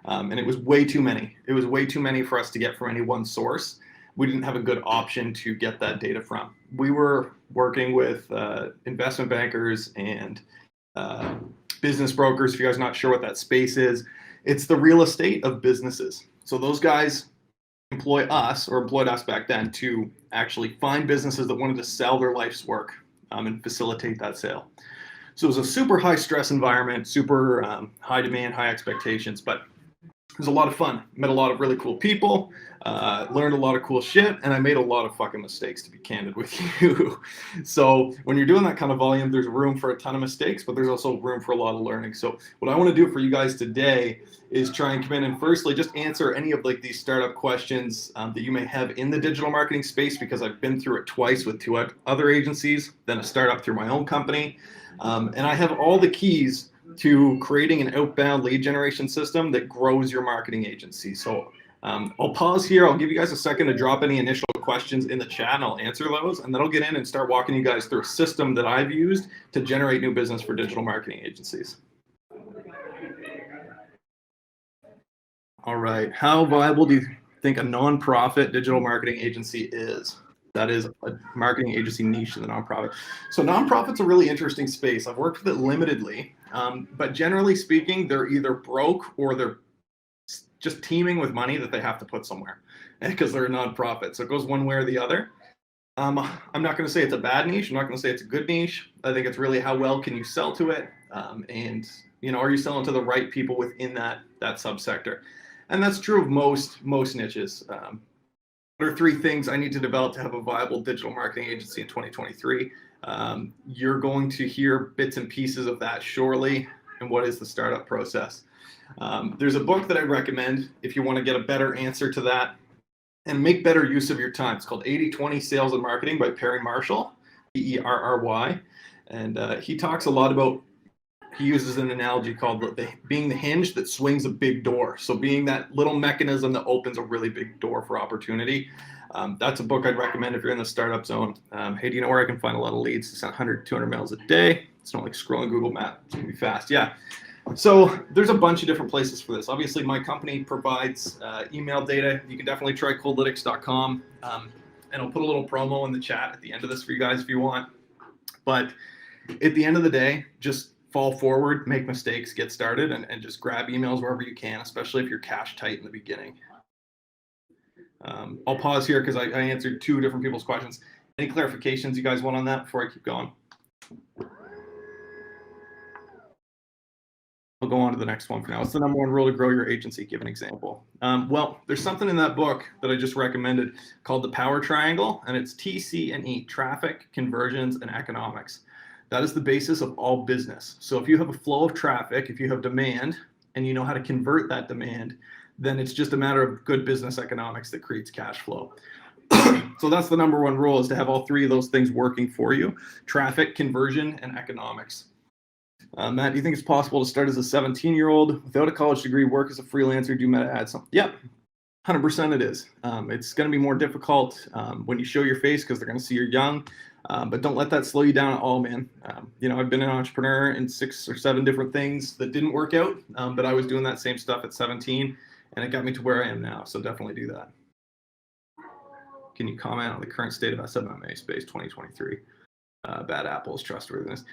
And it was way too many. It was way too many for us to get from any one source. We didn't have a good option to get that data from. We were working with investment bankers and business brokers. If you guys are not sure what that space is, it's the real estate of businesses. So those guys employed us back then to actually find businesses that wanted to sell their life's work and facilitate that sale. So it was a super high stress environment, super high demand, high expectations, but it was a lot of fun. Met a lot of really cool people, learned a lot of cool shit, and I made a lot of fucking mistakes, to be candid with you. So when you're doing that kind of volume, there's room for a ton of mistakes, but there's also room for a lot of learning. So what I want to do for you guys today is try and come in and firstly just answer any of like these startup questions that you may have in the digital marketing space, because I've been through it twice with 2 other agencies, then a startup through my own company. And I have all the keys to creating an outbound lead generation system that grows your marketing agency. So I'll pause here. I'll give you guys a second to drop any initial questions in the chat, and I'll answer those. And then I'll get in and start walking you guys through a system that I've used to generate new business for digital marketing agencies. All right. How viable do you think a nonprofit digital marketing agency is? That is a marketing agency niche in the nonprofit. So nonprofit's a really interesting space. I've worked with it limitedly, but generally speaking, they're either broke or they're just teeming with money that they have to put somewhere because they're a nonprofit. So it goes one way or the other. I'm not going to say it's a bad niche. I'm not going to say it's a good niche. I think it's really how well can you sell to it, and are you selling to the right people within that subsector? And that's true of most niches. What are 3 things I need to develop to have a viable digital marketing agency in 2023? You're going to hear bits and pieces of that shortly. And what is the startup process? There's a book that I recommend if you want to get a better answer to that and make better use of your time. It's called 80/20 Sales and Marketing by Perry Marshall, Perry. And he talks a lot about, he uses an analogy called being the hinge that swings a big door. So being that little mechanism that opens a really big door for opportunity. That's a book I'd recommend if you're in the startup zone. Hey, do you know where I can find a lot of leads? It's 100, 200 mails a day. It's not like scrolling Google Maps. It's going to be fast. Yeah. So there's a bunch of different places for this. Obviously, my company provides email data. You can definitely try Coldlytics.com. And I'll put a little promo in the chat at the end of this for you guys if you want. But at the end of the day, just fall forward, make mistakes, get started, and just grab emails wherever you can, especially if you're cash tight in the beginning. I'll pause here because I answered 2 different people's questions. Any clarifications you guys want on that before I keep going? I'll go on to the next one for now. What's the #1 rule to grow your agency? Give an example. Well, there's something in that book that I just recommended called the Power Triangle, and it's TC&E, traffic, conversions, and economics. That is the basis of all business. So if you have a flow of traffic, if you have demand, and you know how to convert that demand, then it's just a matter of good business economics that creates cash flow. So that's the #1 rule, is to have all 3 of those things working for you: traffic, conversion, and economics. Matt, do you think it's possible to start as a 17-year-old without a college degree, work as a freelancer, do meta ads? Yep, 100% it is. It's going to be more difficult when you show your face because they're going to see you're young. But don't let that slow you down at all, man. I've been an entrepreneur in 6 or 7 different things that didn't work out, but I was doing that same stuff at 17, and it got me to where I am now. So definitely do that. Can you comment on the current state of SMMA space 2023? Bad apples, trustworthiness.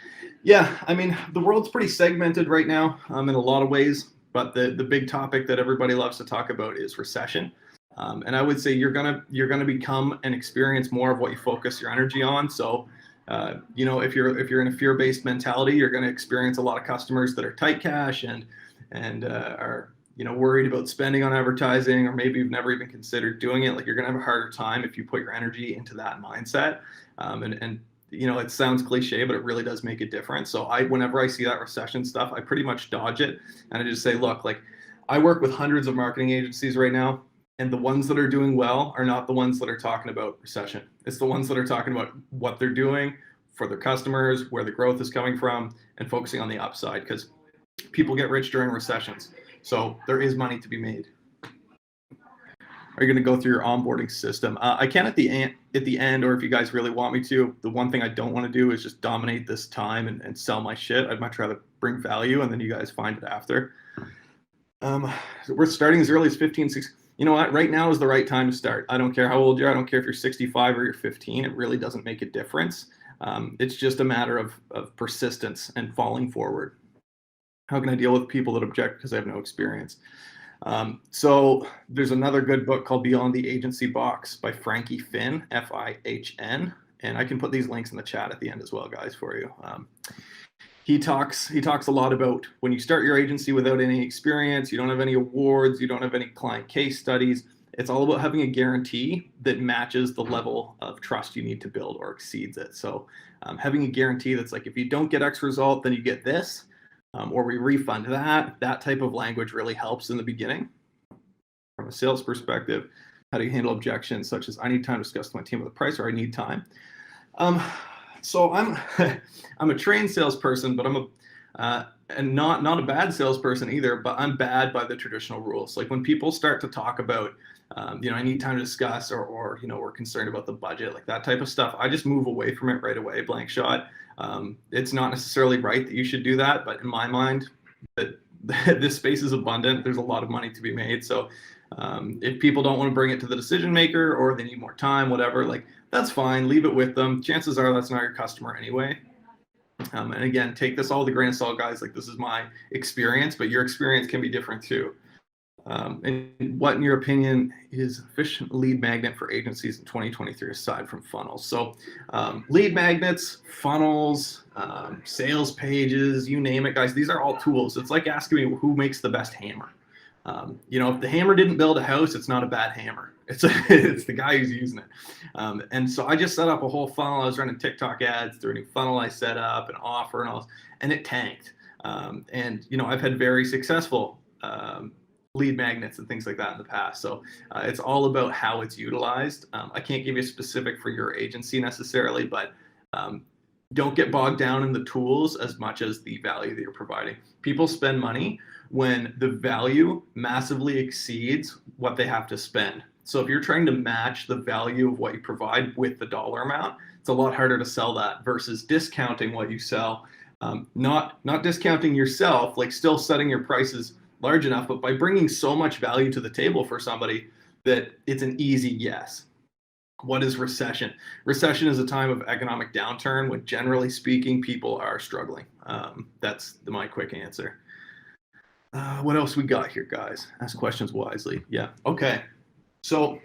Yeah, I mean, the world's pretty segmented right now in a lot of ways, but the big topic that everybody loves to talk about is recession. And I would say you're gonna become and experience more of what you focus your energy on. So, if you're in a fear-based mentality, you're gonna experience a lot of customers that are tight cash and are worried about spending on advertising, or maybe you've never even considered doing it. Like, you're gonna have a harder time if you put your energy into that mindset. It sounds cliche, but it really does make a difference. So whenever I see that recession stuff, I pretty much dodge it, and I just say, look, like, I work with hundreds of marketing agencies right now, and the ones that are doing well are not the ones that are talking about recession. It's the ones that are talking about what they're doing for their customers, where the growth is coming from, and focusing on the upside, because people get rich during recessions. So there is money to be made. Are you going to go through your onboarding system? I can at the end, or if you guys really want me to. The one thing I don't want to do is just dominate this time and sell my shit. I'd much rather bring value, and then you guys find it after. We're starting as early as 15, 16. You know what? Right now is the right time to start. I don't care how old you are. I don't care if you're 65 or you're 15. It really doesn't make a difference. It's just a matter of persistence and falling forward. How can I deal with people that object because I have no experience? So there's another good book called Beyond the Agency Box by Frankie Finn, Fihn. And I can put these links in the chat at the end as well, guys, for you. He talks a lot about when you start your agency without any experience, you don't have any awards, you don't have any client case studies. It's all about having a guarantee that matches the level of trust you need to build or exceeds it. So having a guarantee that's like, if you don't get X result, then you get this, or we refund that. That type of language really helps in the beginning. From a sales perspective, how do you handle objections such as I need time to discuss with my team with the price, or I need time? So I'm a trained salesperson, but I'm and not a bad salesperson either, but I'm bad by the traditional rules. Like when people start to talk about, I need time to discuss, or we're concerned about the budget, like that type of stuff, I just move away from it right away, blank shot. It's not necessarily right that you should do that, but in my mind, that this space is abundant. There's a lot of money to be made. So if people don't want to bring it to the decision maker, or they need more time, whatever, like that's fine. Leave it with them. Chances are that's not your customer anyway. And again, take this all with a grain of salt, guys. Like this is my experience, but your experience can be different too. And what, in your opinion, is efficient lead magnet for agencies in 2023 aside from funnels? So lead magnets, funnels, sales pages, you name it, guys. These are all tools. It's like asking me who makes the best hammer. If the hammer didn't build a house, it's not a bad hammer. It's the guy who's using it. And so I just set up a whole funnel. I was running TikTok ads through a new funnel I set up, an offer and all, and it tanked. I've had very successful lead magnets and things like that in the past. So it's all about how it's utilized. I can't give you a specific for your agency necessarily, but don't get bogged down in the tools as much as the value that you're providing. People spend money when the value massively exceeds what they have to spend. So if you're trying to match the value of what you provide with the dollar amount, it's a lot harder to sell that versus discounting what you sell. Not discounting yourself, like still setting your prices large enough, but by bringing so much value to the table for somebody that it's an easy yes. What is recession? Recession is a time of economic downturn when, generally speaking, people are struggling. That's my quick answer. What else we got here, guys? Ask questions wisely. Yeah. Okay. So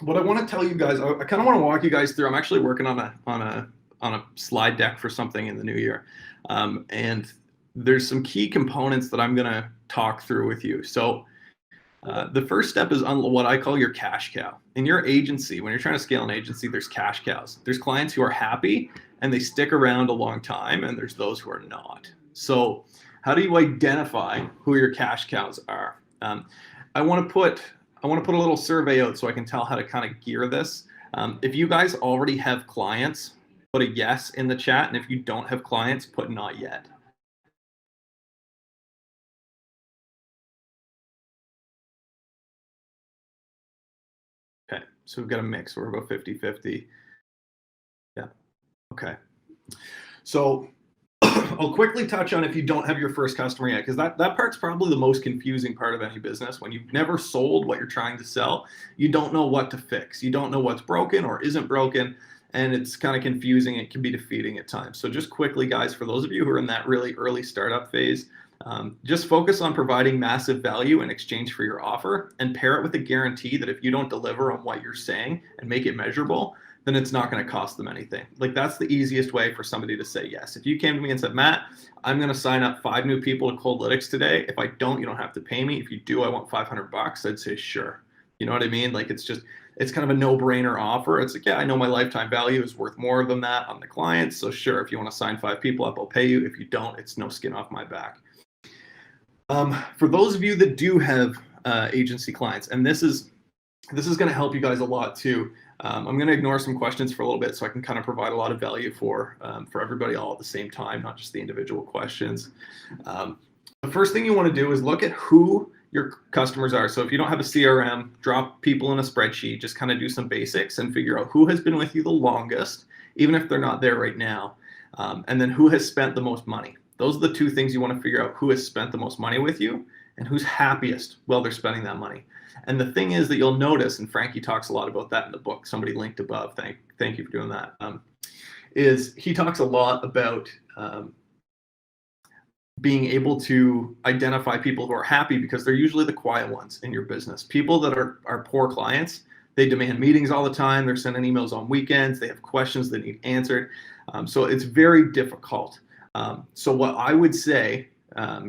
what I want to tell you guys, I kind of want to walk you guys through. I'm actually working on a slide deck for something in the new year, and there's some key components that I'm going to talk through with you. So the first step is on what I call your cash cow. In your agency, when you're trying to scale an agency, there's cash cows. There's clients who are happy and they stick around a long time, and there's those who are not. So how do you identify who your cash cows are? I want to put a little survey out so I can tell how to kind of gear this. If you guys already have clients, put a yes in the chat, and if you don't have clients, put not yet. Okay, so we've got a mix. We're about 50-50. Yeah, okay. So I'll quickly touch on if you don't have your first customer yet, because that part's probably the most confusing part of any business. When you've never sold what you're trying to sell, you don't know what to fix. You don't know what's broken or isn't broken, and it's kind of confusing. It can be defeating at times. So just quickly, guys, for those of you who are in that really early startup phase, just focus on providing massive value in exchange for your offer, and pair it with a guarantee that if you don't deliver on what you're saying and make it measurable, then it's not going to cost them anything. Like that's the easiest way for somebody to say yes. If you came to me and said, Matt, I'm going to sign up 5 new people to Coldlytics today. If I don't, you don't have to pay me. If you do, I want $500. I'd say, sure. You know what I mean? Like it's kind of a no-brainer offer. It's like, yeah, I know my lifetime value is worth more than that on the clients. So sure, if you want to sign 5 people up, I'll pay you. If you don't, it's no skin off my back. For those of you that do have agency clients, and this is going to help you guys a lot too. I'm going to ignore some questions for a little bit so I can kind of provide a lot of value for everybody all at the same time, not just the individual questions. The first thing you want to do is look at who your customers are. So if you don't have a CRM, drop people in a spreadsheet, just kind of do some basics and figure out who has been with you the longest, even if they're not there right now, and then who has spent the most money. Those are the 2 things you want to figure out: who has spent the most money with you and who's happiest while they're spending that money. And the thing is that you'll notice, and Frankie talks a lot about that in the book, somebody linked above, thank you for doing that, is he talks a lot about being able to identify people who are happy, because they're usually the quiet ones in your business. People that are poor clients, they demand meetings all the time, they're sending emails on weekends, they have questions that need answered. So it's very difficult. So what I would say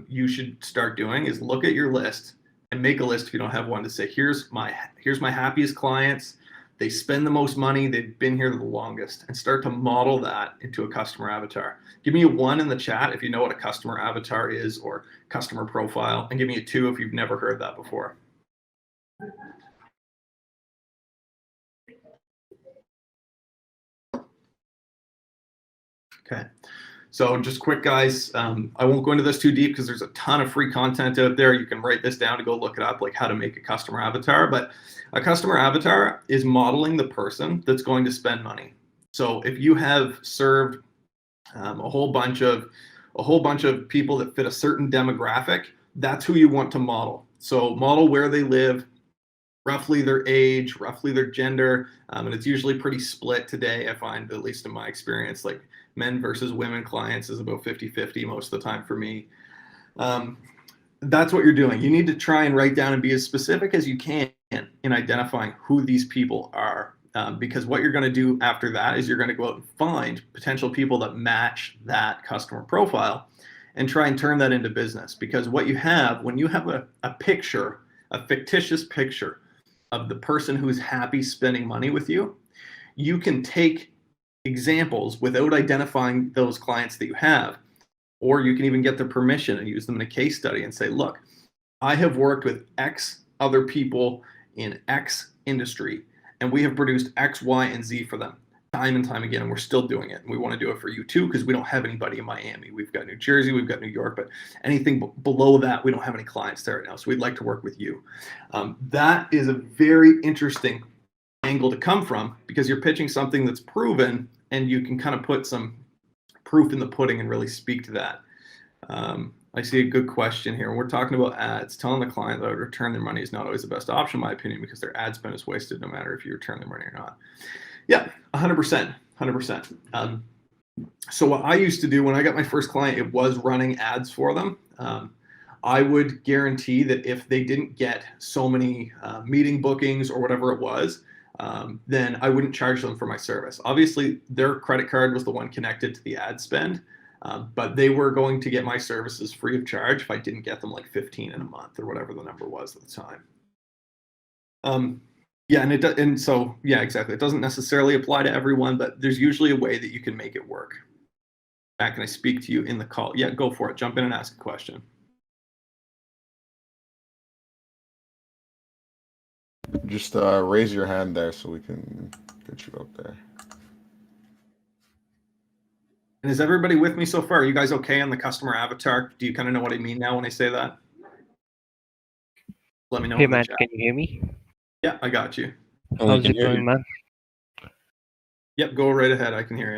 you should start doing is look at your list and make a list, if you don't have one, to say, here's my happiest clients, they spend the most money, they've been here the longest, and start to model that into a customer avatar. Give me a 1 in the chat if you know what a customer avatar is or customer profile, and give me a 2 if you've never heard that before. Okay, so just quick, guys, I won't go into this too deep because there's a ton of free content out there. You can write this down to go look it up, like how to make a customer avatar. But a customer avatar is modeling the person that's going to spend money. So if you have served a whole bunch of people that fit a certain demographic, that's who you want to model. So model where they live, roughly their age, roughly their gender, and it's usually pretty split today. I find, at least in my experience, like men versus women clients is about 50-50 most of the time for me. That's what you're doing. You need to try and write down and be as specific as you can in identifying who these people are, because what you're going to do after that is you're going to go out and find potential people that match that customer profile and try and turn that into business. Because what you have, when you have a picture, a fictitious picture of the person who's happy spending money with you, you can take examples without identifying those clients that you have, or you can even get their permission and use them in a case study and say, look, I have worked with X other people in X industry, and we have produced X, Y, and Z for them time and time again, and we're still doing it. And we want to do it for you too, because we don't have anybody in Miami. We've got New Jersey, we've got New York, but anything below that, we don't have any clients there right now. So we'd like to work with you. That is a very interesting angle to come from, because you're pitching something that's proven, and you can kind of put some proof in the pudding and really speak to that. I see a good question here. We're talking about ads. Telling the client that return their money is not always the best option, in my opinion, because their ad spend is wasted no matter if you return their money or not. Yeah, 100%, 100%. So what I used to do when I got my first client, it was running ads for them. I would guarantee that if they didn't get so many meeting bookings or whatever it was, then I wouldn't charge them for my service. Obviously, their credit card was the one connected to the ad spend, but they were going to get my services free of charge if I didn't get them like 15 in a month or whatever the number was at the time. Yeah, and so yeah, exactly. It doesn't necessarily apply to everyone, but there's usually a way that you can make it work. Matt, can I speak to you in the call? Yeah, go for it. Jump in and ask a question. Just raise your hand there so we can get you up there. And is everybody with me so far? Are you guys okay on the customer avatar? Do you kind of know what I mean now when I say that? Let me know. Hey Matt, can you hear me? Yeah, I got you. How's it going, man? Yep, go right ahead. I can hear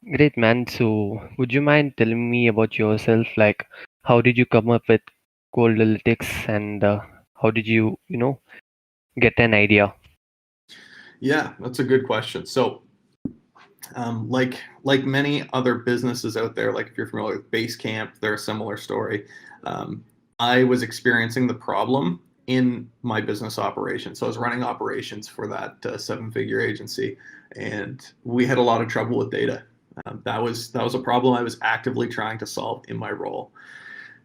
you. Great, man. So would you mind telling me about yourself? Like, how did you come up with Coldlytics, and how did you, get an idea? Yeah, that's a good question. So like many other businesses out there, like if you're familiar with Basecamp, they're a similar story. I was experiencing the problem in my business operation. So I was running operations for that 7-figure agency, and we had a lot of trouble with data. That was a problem I was actively trying to solve in my role.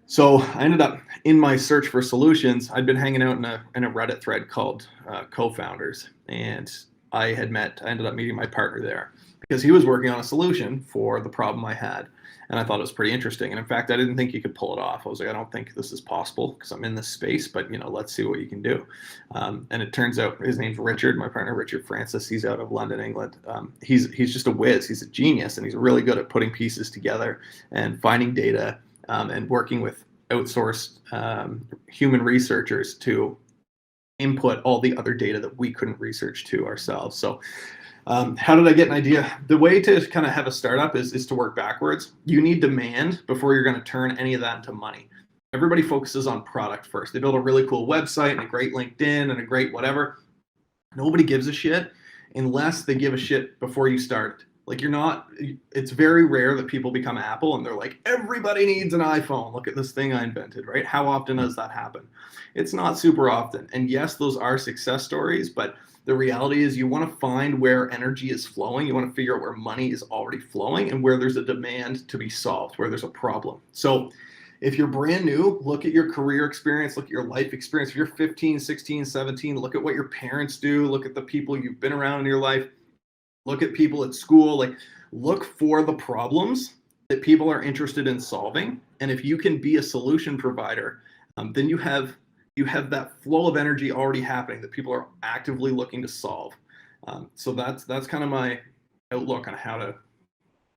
So I ended up, in my search for solutions, I'd been hanging out in a Reddit thread called Co-Founders, and I ended up meeting my partner there because he was working on a solution for the problem I had. And I thought it was pretty interesting. And in fact, I didn't think you could pull it off. I was like, I don't think this is possible because I'm in this space, but let's see what you can do. And it turns out his name's Richard, my partner, Richard Francis. He's out of London, England. He's just a whiz. He's a genius, and he's really good at putting pieces together and finding data and working with outsourced human researchers to input all the other data that we couldn't research to ourselves. So how did I get an idea? The way to kind of have a startup is to work backwards. You need demand before you're going to turn any of that into money. Everybody focuses on product first. They build a really cool website and a great LinkedIn and a great whatever. Nobody gives a shit unless they give a shit before you start. Like it's very rare that people become Apple and they're like, everybody needs an iPhone. Look at this thing I invented, right? How often does that happen? It's not super often. And yes, those are success stories, but the reality is you want to find where energy is flowing. You want to figure out where money is already flowing and where there's a demand to be solved, where there's a problem. So if you're brand new, look at your career experience, look at your life experience. If you're 15, 16, 17, look at what your parents do, look at the people you've been around in your life, look at people at school, like look for the problems that people are interested in solving. And if you can be a solution provider, then you have that flow of energy already happening that people are actively looking to solve. So that's kind of my outlook on how to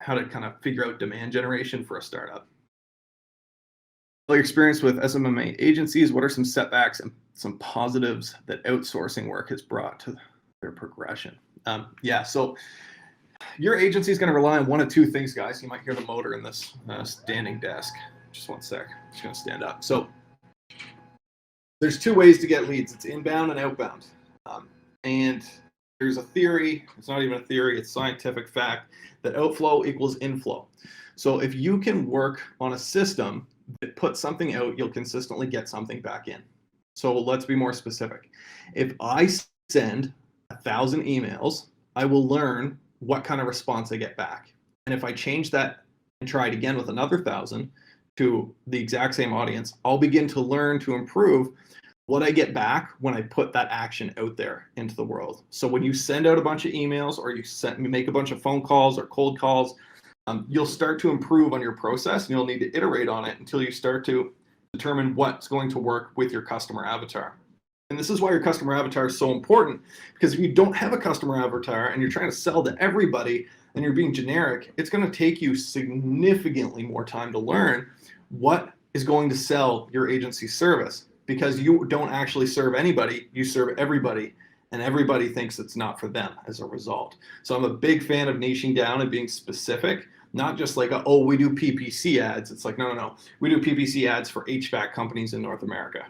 kind of figure out demand generation for a startup. Your experience with SMMA agencies, what are some setbacks and some positives that outsourcing work has brought to their progression? So your agency is going to rely on one of two things, guys. You might hear the motor in this standing desk. Just one sec. I'm just going to stand up. So there's two ways to get leads. It's inbound and outbound. And there's a theory. It's not even a theory. It's scientific fact that outflow equals inflow. So if you can work on a system that puts something out, you'll consistently get something back in. So let's be more specific. If I send 1,000 emails, I will learn what kind of response I get back. And if I change that and try it again with another 1,000 to the exact same audience, I'll begin to learn to improve what I get back when I put that action out there into the world. So when you send out a bunch of emails or you make a bunch of phone calls or cold calls, you'll start to improve on your process and you'll need to iterate on it until you start to determine what's going to work with your customer avatar. And this is why your customer avatar is so important, because if you don't have a customer avatar and you're trying to sell to everybody and you're being generic, it's going to take you significantly more time to learn what is going to sell your agency service, because you don't actually serve anybody, you serve everybody. And everybody thinks it's not for them as a result. So I'm a big fan of niching down and being specific, not just like, we do PPC ads. It's like, no. We do PPC ads for HVAC companies in North America.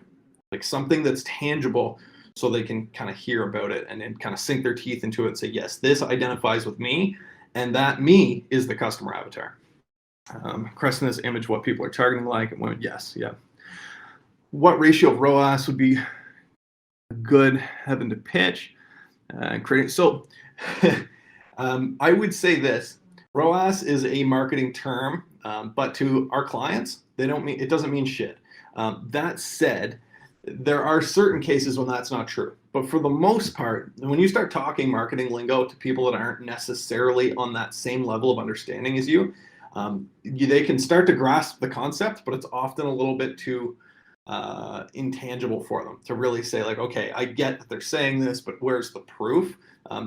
Like something that's tangible so they can kind of hear about it and then kind of sink their teeth into it and say, yes, this identifies with me. And that me is the customer avatar. Cresting this image, what people are targeting like, and when, yes, yeah. What ratio of ROAS would be good having to pitch and creating? So I would say this: ROAS is a marketing term, but to our clients, it doesn't mean shit. That said, there are certain cases when that's not true. But for the most part, when you start talking marketing lingo to people that aren't necessarily on that same level of understanding as you, they can start to grasp the concept, but it's often a little bit too intangible for them to really say like, okay, I get that they're saying this, but where's the proof?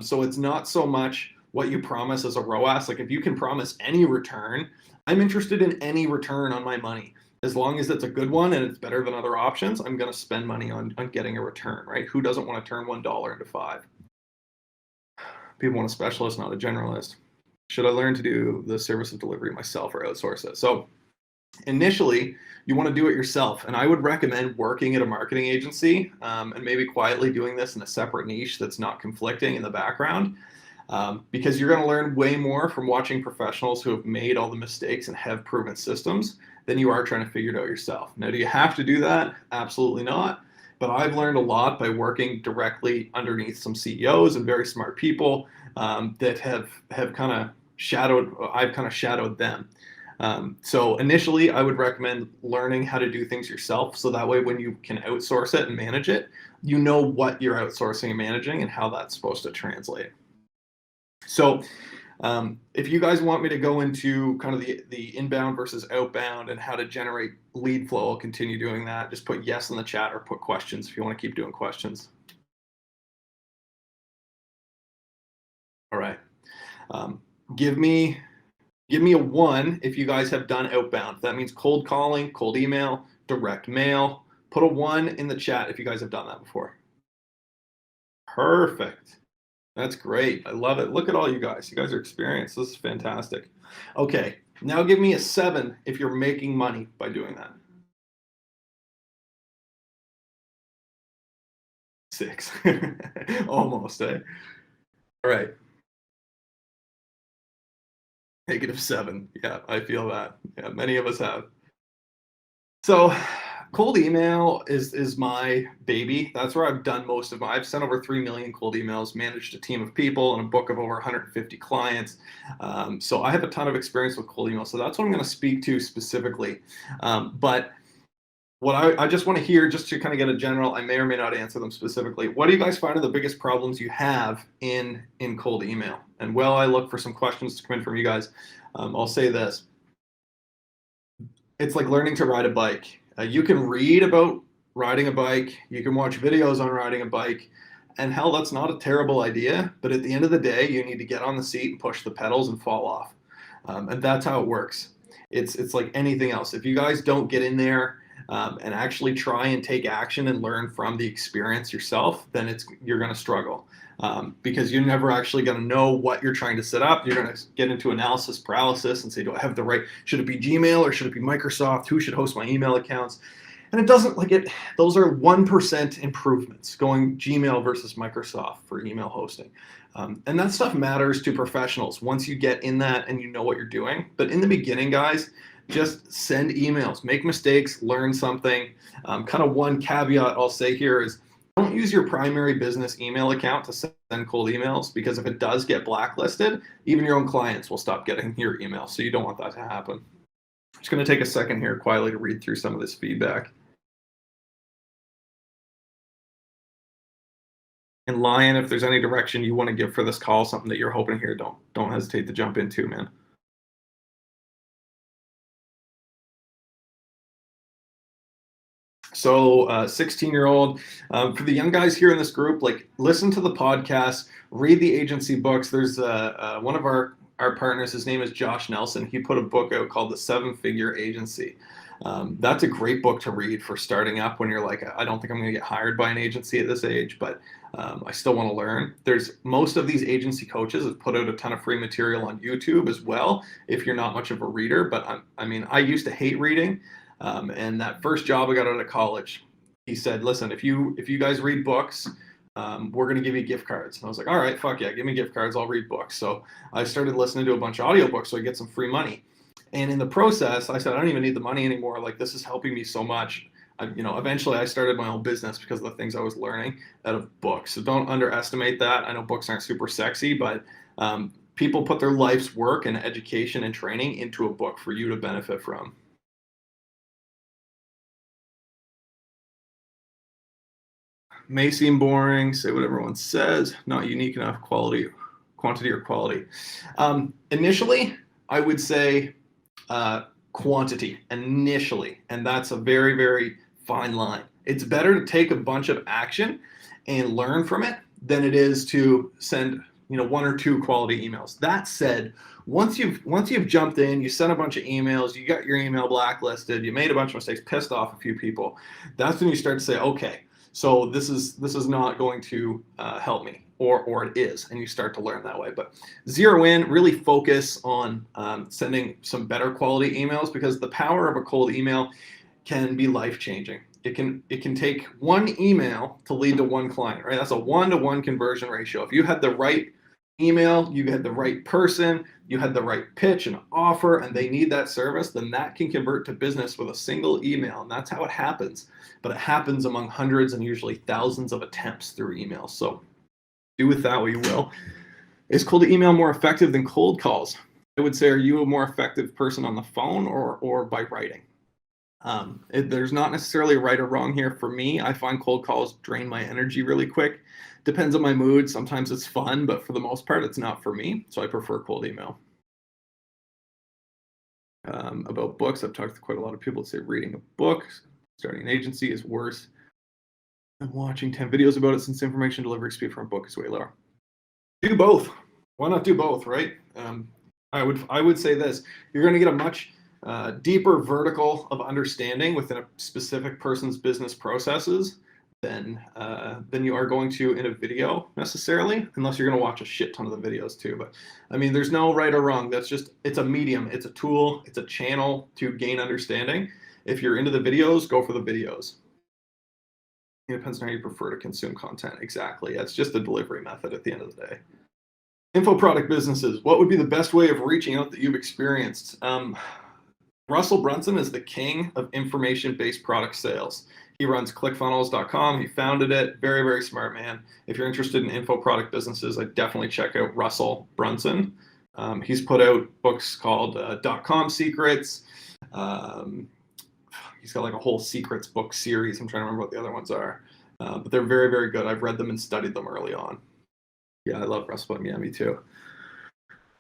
So it's not so much what you promise as a ROAS. Like if you can promise any return, I'm interested in any return on my money. As long as it's a good one and it's better than other options, I'm going to spend money on getting a return, right? Who doesn't want to turn $1 into $5? People want a specialist, not a generalist. Should I learn to do the service of delivery myself or outsource it? So initially, you want to do it yourself. And I would recommend working at a marketing agency and maybe quietly doing this in a separate niche that's not conflicting in the background, because you're going to learn way more from watching professionals who have made all the mistakes and have proven systems than you are trying to figure it out yourself. Now, do you have to do that? Absolutely not. But I've learned a lot by working directly underneath some CEOs and very smart people that have kind of shadowed them. So initially, I would recommend learning how to do things yourself. So that way, when you can outsource it and manage it, you know what you're outsourcing and managing and how that's supposed to translate. So if you guys want me to go into kind of the inbound versus outbound and how to generate lead flow, I'll continue doing that. Just put yes in the chat or put questions if you want to keep doing questions. All right. Give me a 1 if you guys have done outbound. That means cold calling, cold email, direct mail. Put a 1 in the chat if you guys have done that before. Perfect. That's great. I love it. Look at all you guys. You guys are experienced. This is fantastic. Okay, now give me a 7 if you're making money by doing that. 6. Almost, eh? All right. -7. Yeah, I feel that. Yeah, many of us have. So cold email is my baby. That's where I've done most of my. I've sent over 3 million cold emails, managed a team of people, and a book of over 150 clients. So I have a ton of experience with cold email. So that's what I'm going to speak to specifically. But what I just want to hear, just to kind of get a general, I may or may not answer them specifically. What do you guys find are the biggest problems you have in cold email? And while I look for some questions to come in from you guys, I'll say this. It's like learning to ride a bike. You can read about riding a bike. You can watch videos on riding a bike. And hell, that's not a terrible idea. But at the end of the day, you need to get on the seat and push the pedals and fall off. And that's how it works. It's like anything else. If you guys don't get in there and actually try and take action and learn from the experience yourself, then you're going to struggle. Because you're never actually going to know what you're trying to set up. You're going to get into analysis paralysis and say, do I have the right, should it be Gmail or should it be Microsoft? Who should host my email accounts? And it doesn't like it. Those are 1% improvements going Gmail versus Microsoft for email hosting. And that stuff matters to professionals once you get in that and you know what you're doing. But in the beginning, guys, just send emails, make mistakes, learn something. Kind of one caveat I'll say here is, don't use your primary business email account to send cold emails, because if it does get blacklisted, even your own clients will stop getting your email. So you don't want that to happen. I'm just going to take a second here quietly to read through some of this feedback. And Lion, if there's any direction you want to give for this call, something that you're hoping to hear, don't hesitate to jump into, man. So 16-year-old, for the young guys here in this group, like, listen to the podcast, read the agency books. There's one of our partners, his name is Josh Nelson. He put a book out called The 7-Figure Agency. That's a great book to read for starting up when you're like, I don't think I'm going to get hired by an agency at this age, but I still want to learn. There's most of these agency coaches have put out a ton of free material on YouTube as well, if you're not much of a reader. But I used to hate reading. And that first job I got out of college, he said, listen, if you guys read books, we're going to give you gift cards. And I was like, all right, fuck yeah, give me gift cards. I'll read books. So I started listening to a bunch of audiobooks so I get some free money. And in the process, I said, I don't even need the money anymore. Like, this is helping me so much. Eventually I started my own business because of the things I was learning out of books. So don't underestimate that. I know books aren't super sexy, but people put their life's work and education and training into a book for you to benefit from. May seem boring, say what everyone says, not unique enough, quantity or quality. Initially, I would say quantity initially, and that's a very, very fine line. It's better to take a bunch of action and learn from it than it is to send 1 or 2 quality emails. That said, once you've jumped in, you sent a bunch of emails, you got your email blacklisted, you made a bunch of mistakes, pissed off a few people, that's when you start to say, okay, so this is not going to help me, or it is, and you start to learn that way. But zero in, really focus on sending some better quality emails, because the power of a cold email can be life-changing. It can take one email to lead to one client, right? That's a 1-to-1 conversion ratio. If you had the right email, you had the right person, you had the right pitch and offer, and they need that service, then that can convert to business with a single email. And that's how it happens. But it happens among hundreds and usually thousands of attempts through emails. So do with that what you will. Is cold email more effective than cold calls? I would say, are you a more effective person on the phone or by writing? There's not necessarily a right or wrong here. For me, I find cold calls drain my energy really quick. Depends on my mood. Sometimes it's fun, but for the most part, it's not for me. So I prefer cold email. About books, I've talked to quite a lot of people that say reading a book, starting an agency is worse than watching 10 videos about it, since information delivery speed from a book is way lower. Do both. Why not do both, right? I would say this. You're going to get a much deeper vertical of understanding within a specific person's business processes than you are going to in a video necessarily, unless you're going to watch a shit ton of the videos too. But there's no right or wrong. It's a medium, it's a tool, it's a channel to gain understanding. If you're into the videos, go for the videos. It depends on how you prefer to consume content. Exactly. It's just a delivery method at the end of the day. Info product businesses. What would be the best way of reaching out that you've experienced? Russell Brunson is the king of information-based product sales. He runs clickfunnels.com. He founded it. Very, very smart man. If you're interested in info product businesses, I definitely check out Russell Brunson. He's put out books called .com Secrets. He's got like a whole secrets book series. I'm trying to remember what the other ones are. But they're very, very good. I've read them and studied them early on. Yeah, I love Russell. Yeah, me too.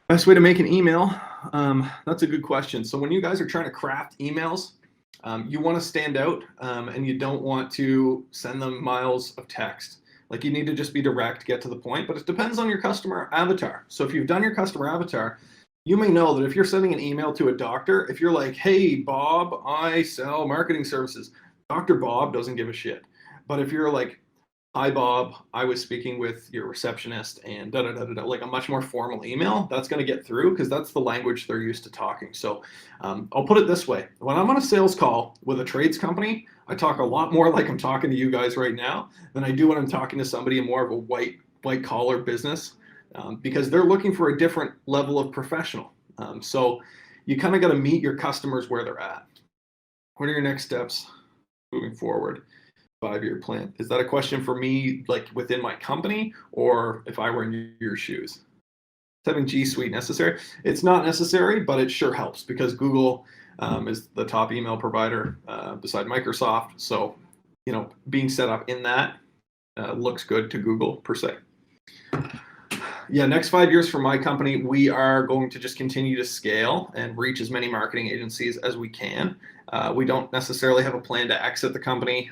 Best way to make an email? That's a good question. So when you guys are trying to craft emails, you want to stand out and you don't want to send them miles of text. Like you need to just be direct, get to the point, but it depends on your customer avatar. So if you've done your customer avatar, you may know that if you're sending an email to a doctor, if you're like, hey, Bob, I sell marketing services, Dr. Bob doesn't give a shit. But if you're like, hi, Bob, I was speaking with your receptionist and like a much more formal email, that's going to get through because that's the language they're used to talking. So I'll put it this way. When I'm on a sales call with a trades company, I talk a lot more like I'm talking to you guys right now than I do when I'm talking to somebody in more of a white collar business because they're looking for a different level of professional. So you kind of got to meet your customers where they're at. What are your next steps moving forward? 5-year plan. Is that a question for me, like within my company, or if I were in your shoes? Is having G Suite necessary? It's not necessary, but it sure helps because Google is the top email provider beside Microsoft. So, you know, being set up in that looks good to Google per se. Yeah, next 5 years for my company, we are going to just continue to scale and reach as many marketing agencies as we can. We don't necessarily have a plan to exit the company.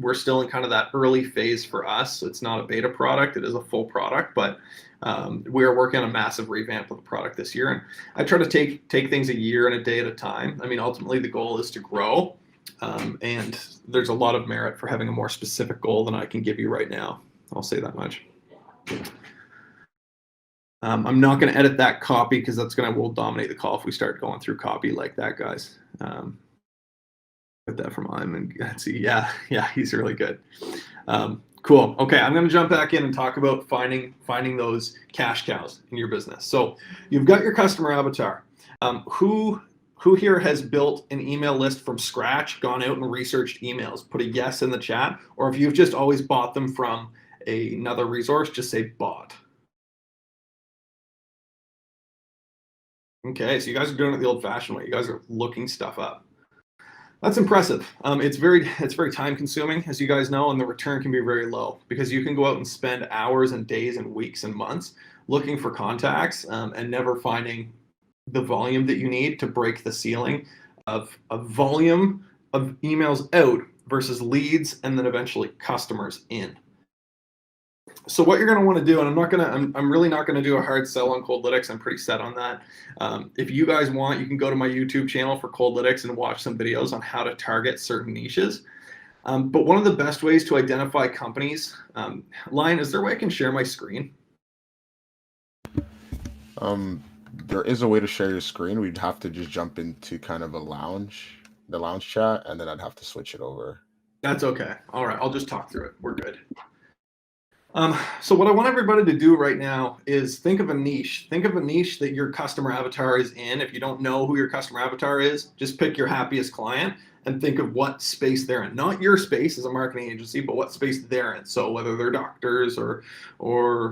We're still in kind of that early phase for us. It's not a beta product. It is a full product, but we are working on a massive revamp of the product this year. And I try to take things a year and a day at a time. I mean, ultimately the goal is to grow. And there's a lot of merit for having a more specific goal than I can give you right now. I'll say that much. I'm not going to edit that copy because will dominate the call if we start going through copy like that, guys. Get that from Iman. See, yeah, he's really good. Cool. Okay, I'm going to jump back in and talk about finding those cash cows in your business. So you've got your customer avatar. Who here has built an email list from scratch, gone out and researched emails? Put a yes in the chat. Or if you've just always bought them from another resource, just say bought. Okay, so you guys are doing it the old-fashioned way. You guys are looking stuff up. That's impressive. It's very time consuming, as you guys know, and the return can be very low because you can go out and spend hours and days and weeks and months looking for contacts and never finding the volume that you need to break the ceiling of a volume of emails out versus leads and then eventually customers in. So what you're going to want to do, and I'm really not going to do a hard sell on Coldlytics. I'm pretty set on that. If you guys want, you can go to my YouTube channel for Coldlytics and watch some videos on how to target certain niches. But one of the best ways to identify companies, Lion, is there a way I can share my screen? There is a way to share your screen. We'd have to just jump into kind of the lounge chat, and then I'd have to switch it over. That's okay. All right, I'll just talk through it. We're good. So what I want everybody to do right now is think of a niche. Think of a niche that your customer avatar is in. If you don't know who your customer avatar is, just pick your happiest client and think of what space they're in. Not your space as a marketing agency, but what space they're in. So whether they're doctors or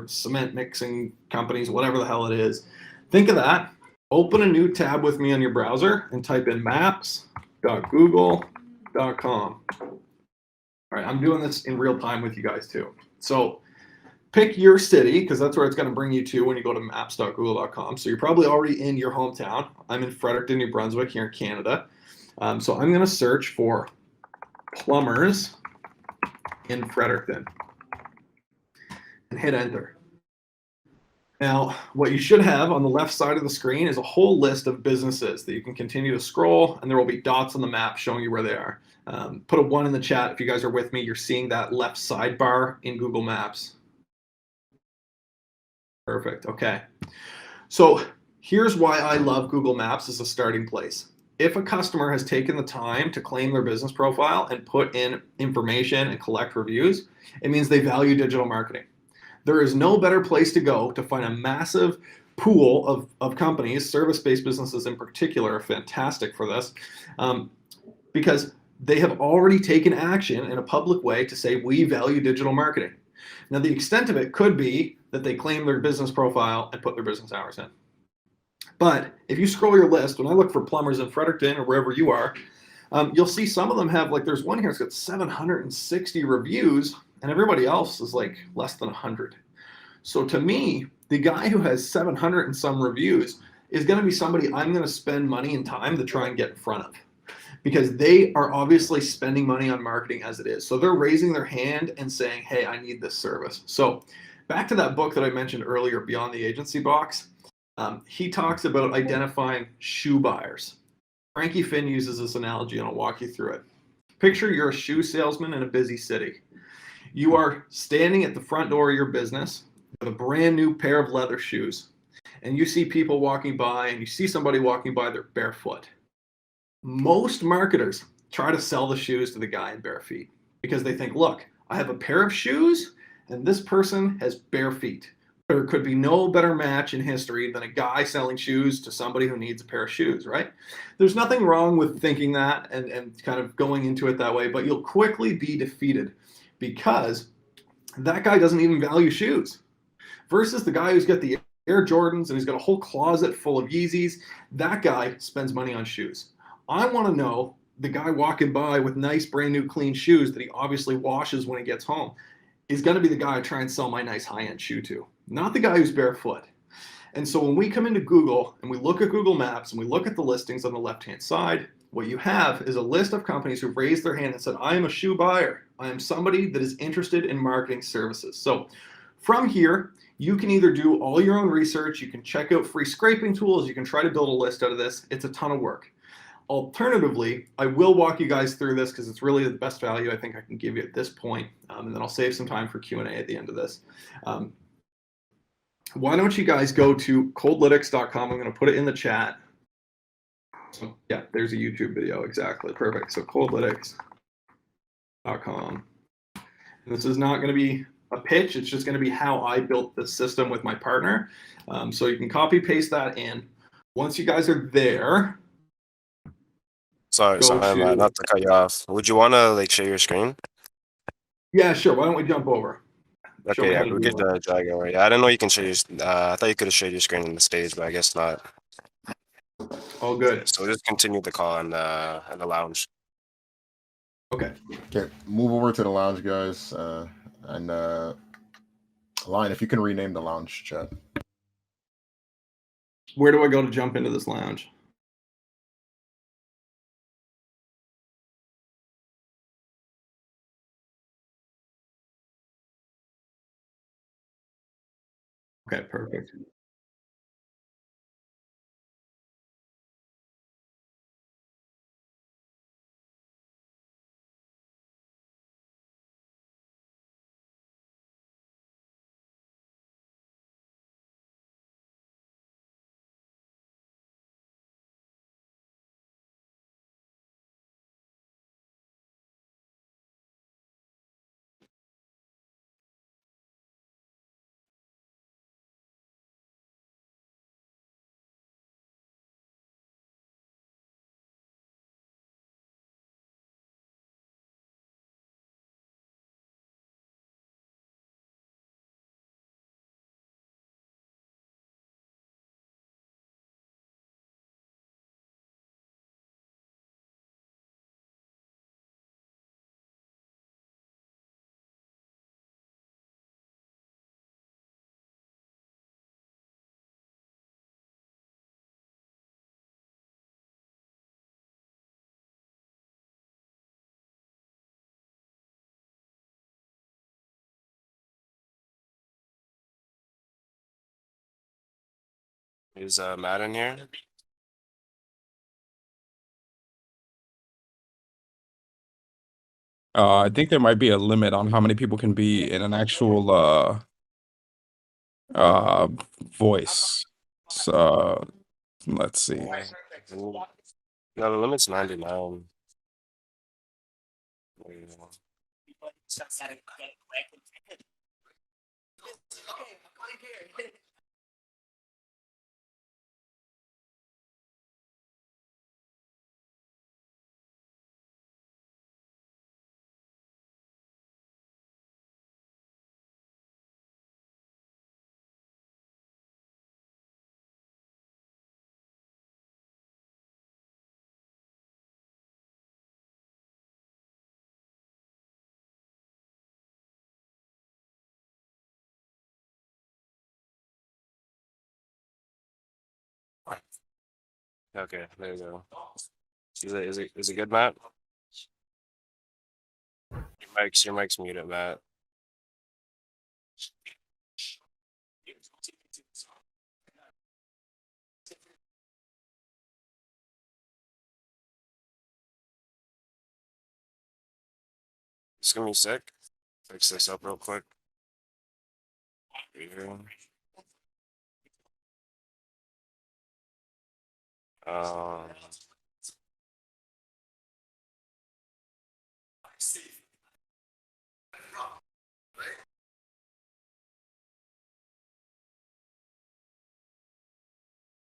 cement mixing companies, whatever the hell it is, think of that. Open a new tab with me on your browser and type in maps.google.com. All right, I'm doing this in real time with you guys too. So pick your city, because that's where it's going to bring you to when you go to maps.google.com. So you're probably already in your hometown. I'm in Fredericton, New Brunswick, here in Canada. So I'm going to search for plumbers in Fredericton and hit enter. Now, what you should have on the left side of the screen is a whole list of businesses that you can continue to scroll, and there will be dots on the map showing you where they are. Put a 1 in the chat if you guys are with me. You're seeing that left sidebar in Google Maps. Perfect. Okay. So here's why I love Google Maps as a starting place. if a customer has taken the time to claim their business profile and put in information and collect reviews, it means they value digital marketing. There is no better place to go to find a massive pool of companies. Service-based businesses in particular are fantastic for this, because they have already taken action in a public way to say we value digital marketing. Now, the extent of it could be that they claim their business profile and put their business hours in. But if you scroll your list, when I look for plumbers in Fredericton or wherever you are, you'll see some of them have, like, there's one here that's got 760 reviews, and everybody else is like less than 100. So to me, the guy who has 700 and some reviews is going to be somebody I'm going to spend money and time to try and get in front of, because they are obviously spending money on marketing as it is. So they're raising their hand and saying, hey, I need this service. So back to that book that I mentioned earlier, Beyond the Agency Box, he talks about identifying shoe buyers. Frankie Finn uses this analogy, and I'll walk you through it. Picture you're a shoe salesman in a busy city. You are standing at the front door of your business with a brand new pair of leather shoes, and you see people walking by, and you see somebody walking by, they're barefoot. Most marketers try to sell the shoes to the guy in bare feet because they think, look, I have a pair of shoes, and this person has bare feet. There could be no better match in history than a guy selling shoes to somebody who needs a pair of shoes, right? There's nothing wrong with thinking that and kind of going into it that way, but you'll quickly be defeated because that guy doesn't even value shoes. Versus the guy who's got the Air Jordans and he's got a whole closet full of Yeezys, that guy spends money on shoes. I want to know the guy walking by with nice, brand new, clean shoes that he obviously washes when he gets home is going to be the guy I try and sell my nice high-end shoe to, not the guy who's barefoot. And so when we come into Google and we look at Google Maps and we look at the listings on the left-hand side, what you have is a list of companies who've raised their hand and said, I am a shoe buyer. I am somebody that is interested in marketing services. So from here, you can either do all your own research, you can check out free scraping tools, you can try to build a list out of this. It's a ton of work. Alternatively, I will walk you guys through this because it's really the best value I think I can give you at this point, and then I'll save some time for Q&A at the end of this. Why don't you guys go to coldlytics.com. I'm going to put it in the chat. So, yeah, there's a YouTube video. Exactly. Perfect. So coldlytics.com. This is not going to be a pitch. It's just going to be how I built the system with my partner. So you can copy paste that in. Once you guys are there. Sorry, not to cut you off. Would you want to like share your screen? Yeah, sure. Why don't we jump over? Okay, yeah, we could drag over. Yeah, I didn't know you can share your. I thought you could have shared your screen on the stage, but I guess not. All good. So we'll just continue the call in the lounge. Okay. Okay, move over to the lounge, guys, and Lion, if you can rename the lounge chat. Where do I go to jump into this lounge? Okay, perfect. Is Matt in here? I think there might be a limit on how many people can be in an actual voice. So let's see. No, the limit's 99. Yeah. Okay, there you go. Is it good, Matt? Your mic's muted, Matt. It's gonna be sick. Fix this up real quick. Yeah. Um,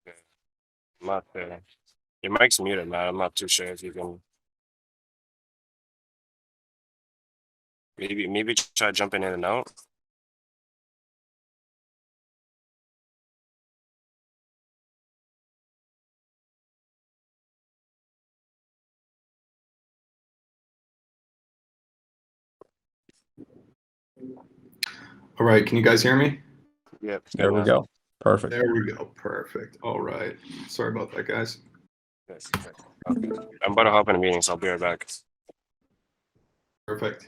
okay. I'm not there. Your mic's muted, Matt. I'm not too sure if you can. Maybe try jumping in and out. All right, can you guys hear me? Yep. There we go. Perfect. There we go. Perfect. All right. Sorry about that, guys. Yes. Okay. I'm about to hop in a meeting, so I'll be right back. Perfect.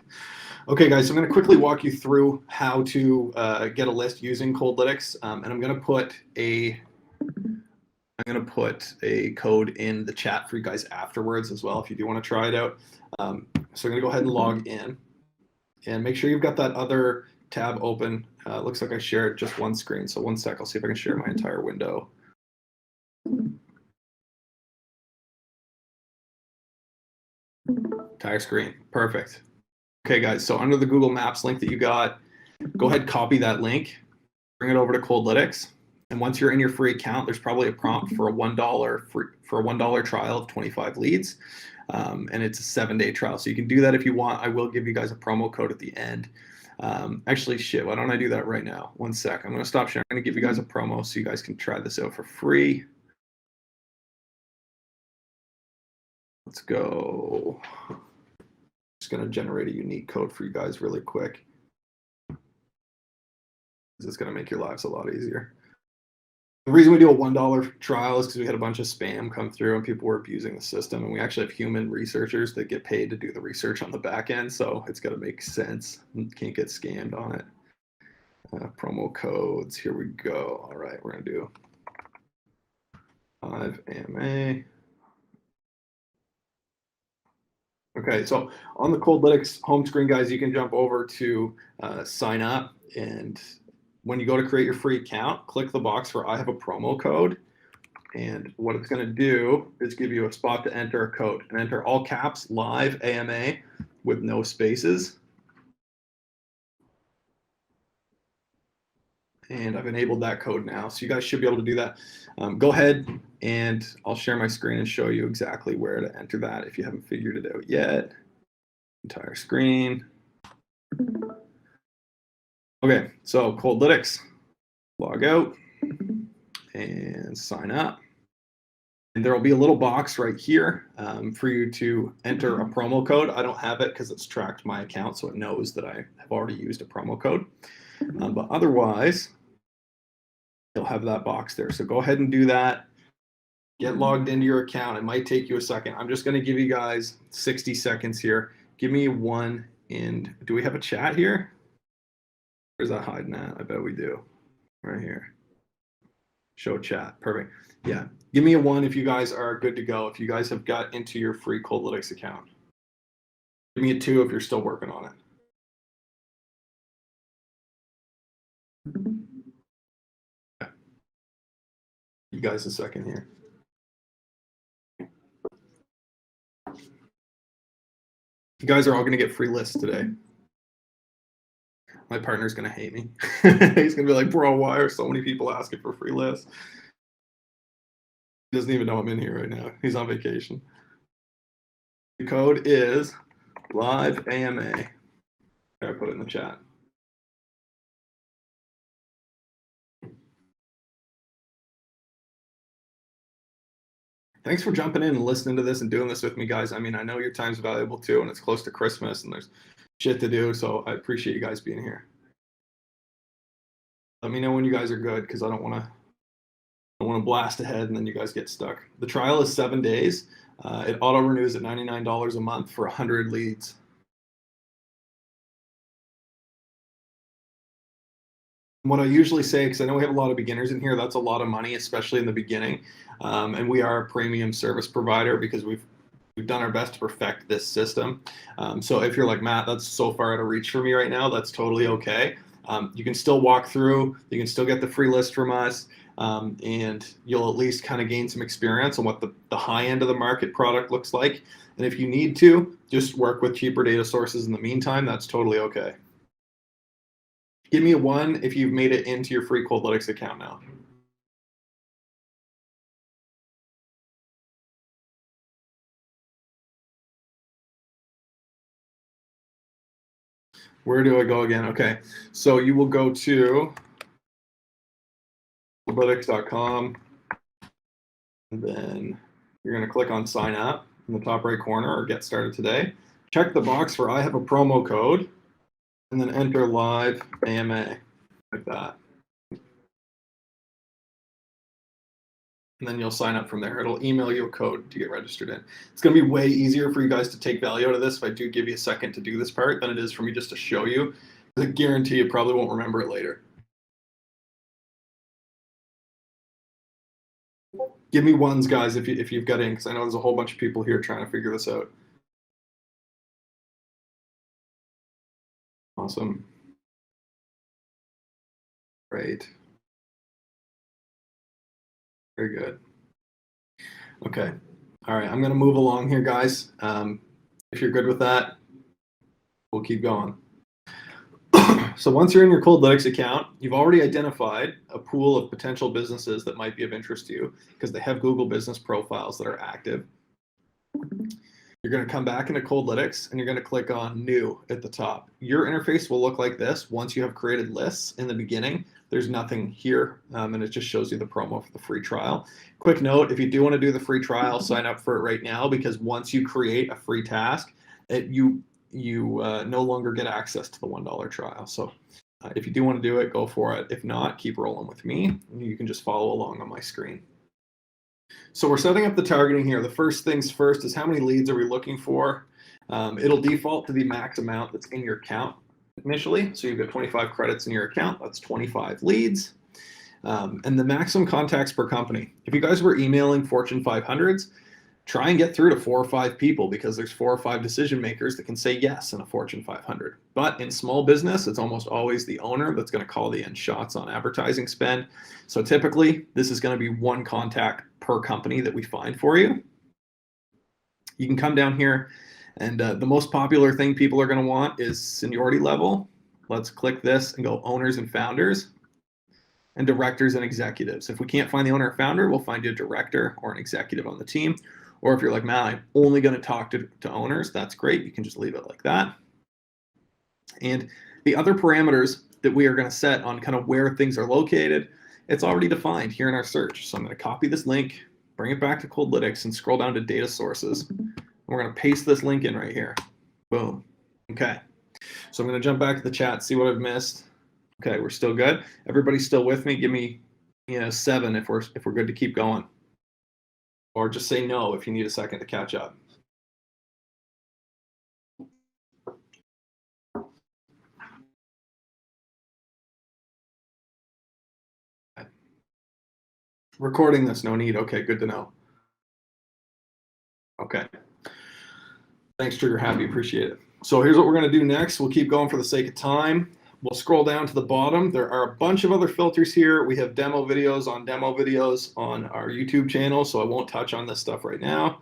Okay, guys, so I'm going to quickly walk you through how to get a list using Coldlytics, and I'm going to put a code in the chat for you guys afterwards as well if you do want to try it out. So I'm going to go ahead and log in, and make sure you've got that other tab open. Looks like I shared just one screen, so one sec. I'll see if I can share my entire window. Entire screen. Perfect. Okay, guys, so under the Google Maps link that you got, go ahead, copy that link, bring it over to Coldlytics. And once you're in your free account, there's probably a prompt for a $1 trial of 25 leads. And it's a 7-day trial. So you can do that if you want. I will give you guys a promo code at the end. Actually, shit, why don't I do that right now? One sec. I'm going to stop sharing. I'm going to give you guys a promo so you guys can try this out for free. Let's go. Just going to generate a unique code for you guys really quick. This is going to make your lives a lot easier. The reason we do a $1 trial is because we had a bunch of spam come through and people were abusing the system. And we actually have human researchers that get paid to do the research on the back end. So it's got to make sense. You can't get scammed on it. Promo codes. Here we go. All right, we're going to do 5 AMA. Okay, so on the Coldlytics home screen, guys, you can jump over to sign up. And when you go to create your free account, click the box where I have a promo code. And what it's going to do is give you a spot to enter a code and enter all caps live AMA with no spaces. And I've enabled that code now. So you guys should be able to do that. Go ahead and I'll share my screen and show you exactly where to enter that if you haven't figured it out yet. Entire screen. Okay, so Coldlytics, log out and sign up. And there will be a little box right here for you to enter a promo code. I don't have it because it's tracked my account, so it knows that I have already used a promo code. But otherwise, you'll have that box there. So go ahead and do that. Get logged into your account. It might take you a second. I'm just going to give you guys 60 seconds here. Give me one. And do we have a chat here? Where's that hiding at? I bet we do. Right here. Show chat. Perfect. Yeah. Give me a 1 if you guys are good to go. If you guys have got into your free Coldlytics account. Give me a 2 if you're still working on it. You guys a second here. You guys are all going to get free lists today. My partner's going to hate me. He's going to be like, bro, why are so many people asking for free lists? He doesn't even know I'm in here right now. He's on vacation. The code is live AMA. I put it in the chat. Thanks for jumping in and listening to this and doing this with me, guys. I mean, I know your time's valuable too, and it's close to Christmas and there's shit to do, so I appreciate you guys being here. Let me know when you guys are good, because I don't want to blast ahead and then you guys get stuck. The trial is 7 days. It auto renews at $99 a month for 100 leads. What I usually say, because I know we have a lot of beginners in here, that's a lot of money, especially in the beginning. And we are a premium service provider because we've done our best to perfect this system. So if you're like, Matt, that's so far out of reach for me right now, that's totally okay. You can still walk through, you can still get the free list from us, and you'll at least kind of gain some experience on what the high end of the market product looks like. And if you need to, just work with cheaper data sources in the meantime, that's totally okay. Give me a 1 if you've made it into your free Coldlytics account now. Where do I go again? Okay, so you will go to coldlytics.com, and then you're going to click on sign up in the top right corner or get started today. Check the box for I have a promo code, and then enter live AMA like that. And then you'll sign up from there. It'll email you a code to get registered in. It's going to be way easier for you guys to take value out of this if I do give you a second to do this part than it is for me just to show you. I guarantee you probably won't remember it later. Give me 1s, guys, if you've got in, because I know there's a whole bunch of people here trying to figure this out. Awesome. Great. Very good. Okay. All right. I'm going to move along here, guys. If you're good with that, we'll keep going. So once you're in your Coldlytics account, you've already identified a pool of potential businesses that might be of interest to you because they have Google business profiles that are active. You're going to come back into Coldlytics and you're going to click on New at the top. Your interface will look like this once you have created lists. In the beginning, there's nothing here, and it just shows you the promo for the free trial. Quick note, if you do want to do the free trial, sign up for it right now, because once you create a free task, you no longer get access to the $1 trial. So if you do want to do it, go for it. If not, keep rolling with me. You can just follow along on my screen. So we're setting up the targeting here. The first things first is how many leads are we looking for? It'll default to the max amount that's in your account initially. So you've got 25 credits in your account. That's 25 leads. And the maximum contacts per company. If you guys were emailing Fortune 500s, try and get through to 4 or 5 people, because there's 4 or 5 decision makers that can say yes in a Fortune 500. But in small business, it's almost always the owner that's going to call the end shots on advertising spend. So typically, this is going to be 1 contact per company that we find for you. You can come down here, and the most popular thing people are going to want is seniority level. Let's click this and go owners and founders, and directors and executives. If we can't find the owner or founder, we'll find you a director or an executive on the team. Or if you're like, man, I'm only going to talk to owners, that's great. You can just leave it like that. And the other parameters that we are going to set on kind of where things are located, it's already defined here in our search. So I'm going to copy this link, bring it back to Coldlytics, and scroll down to data sources. And we're going to paste this link in right here. Boom. Okay. So I'm going to jump back to the chat, see what I've missed. Okay, we're still good. Everybody's still with me. Give me, 7 if we're good to keep going. Or just say no if you need a second to catch up. Recording this, no need. Okay, good to know. Okay. Thanks, Trigger Happy, appreciate it. So here's what we're going to do next. We'll keep going for the sake of time. We'll scroll down to the bottom. There are a bunch of other filters here. We have demo videos on our YouTube channel, so I won't touch on this stuff right now.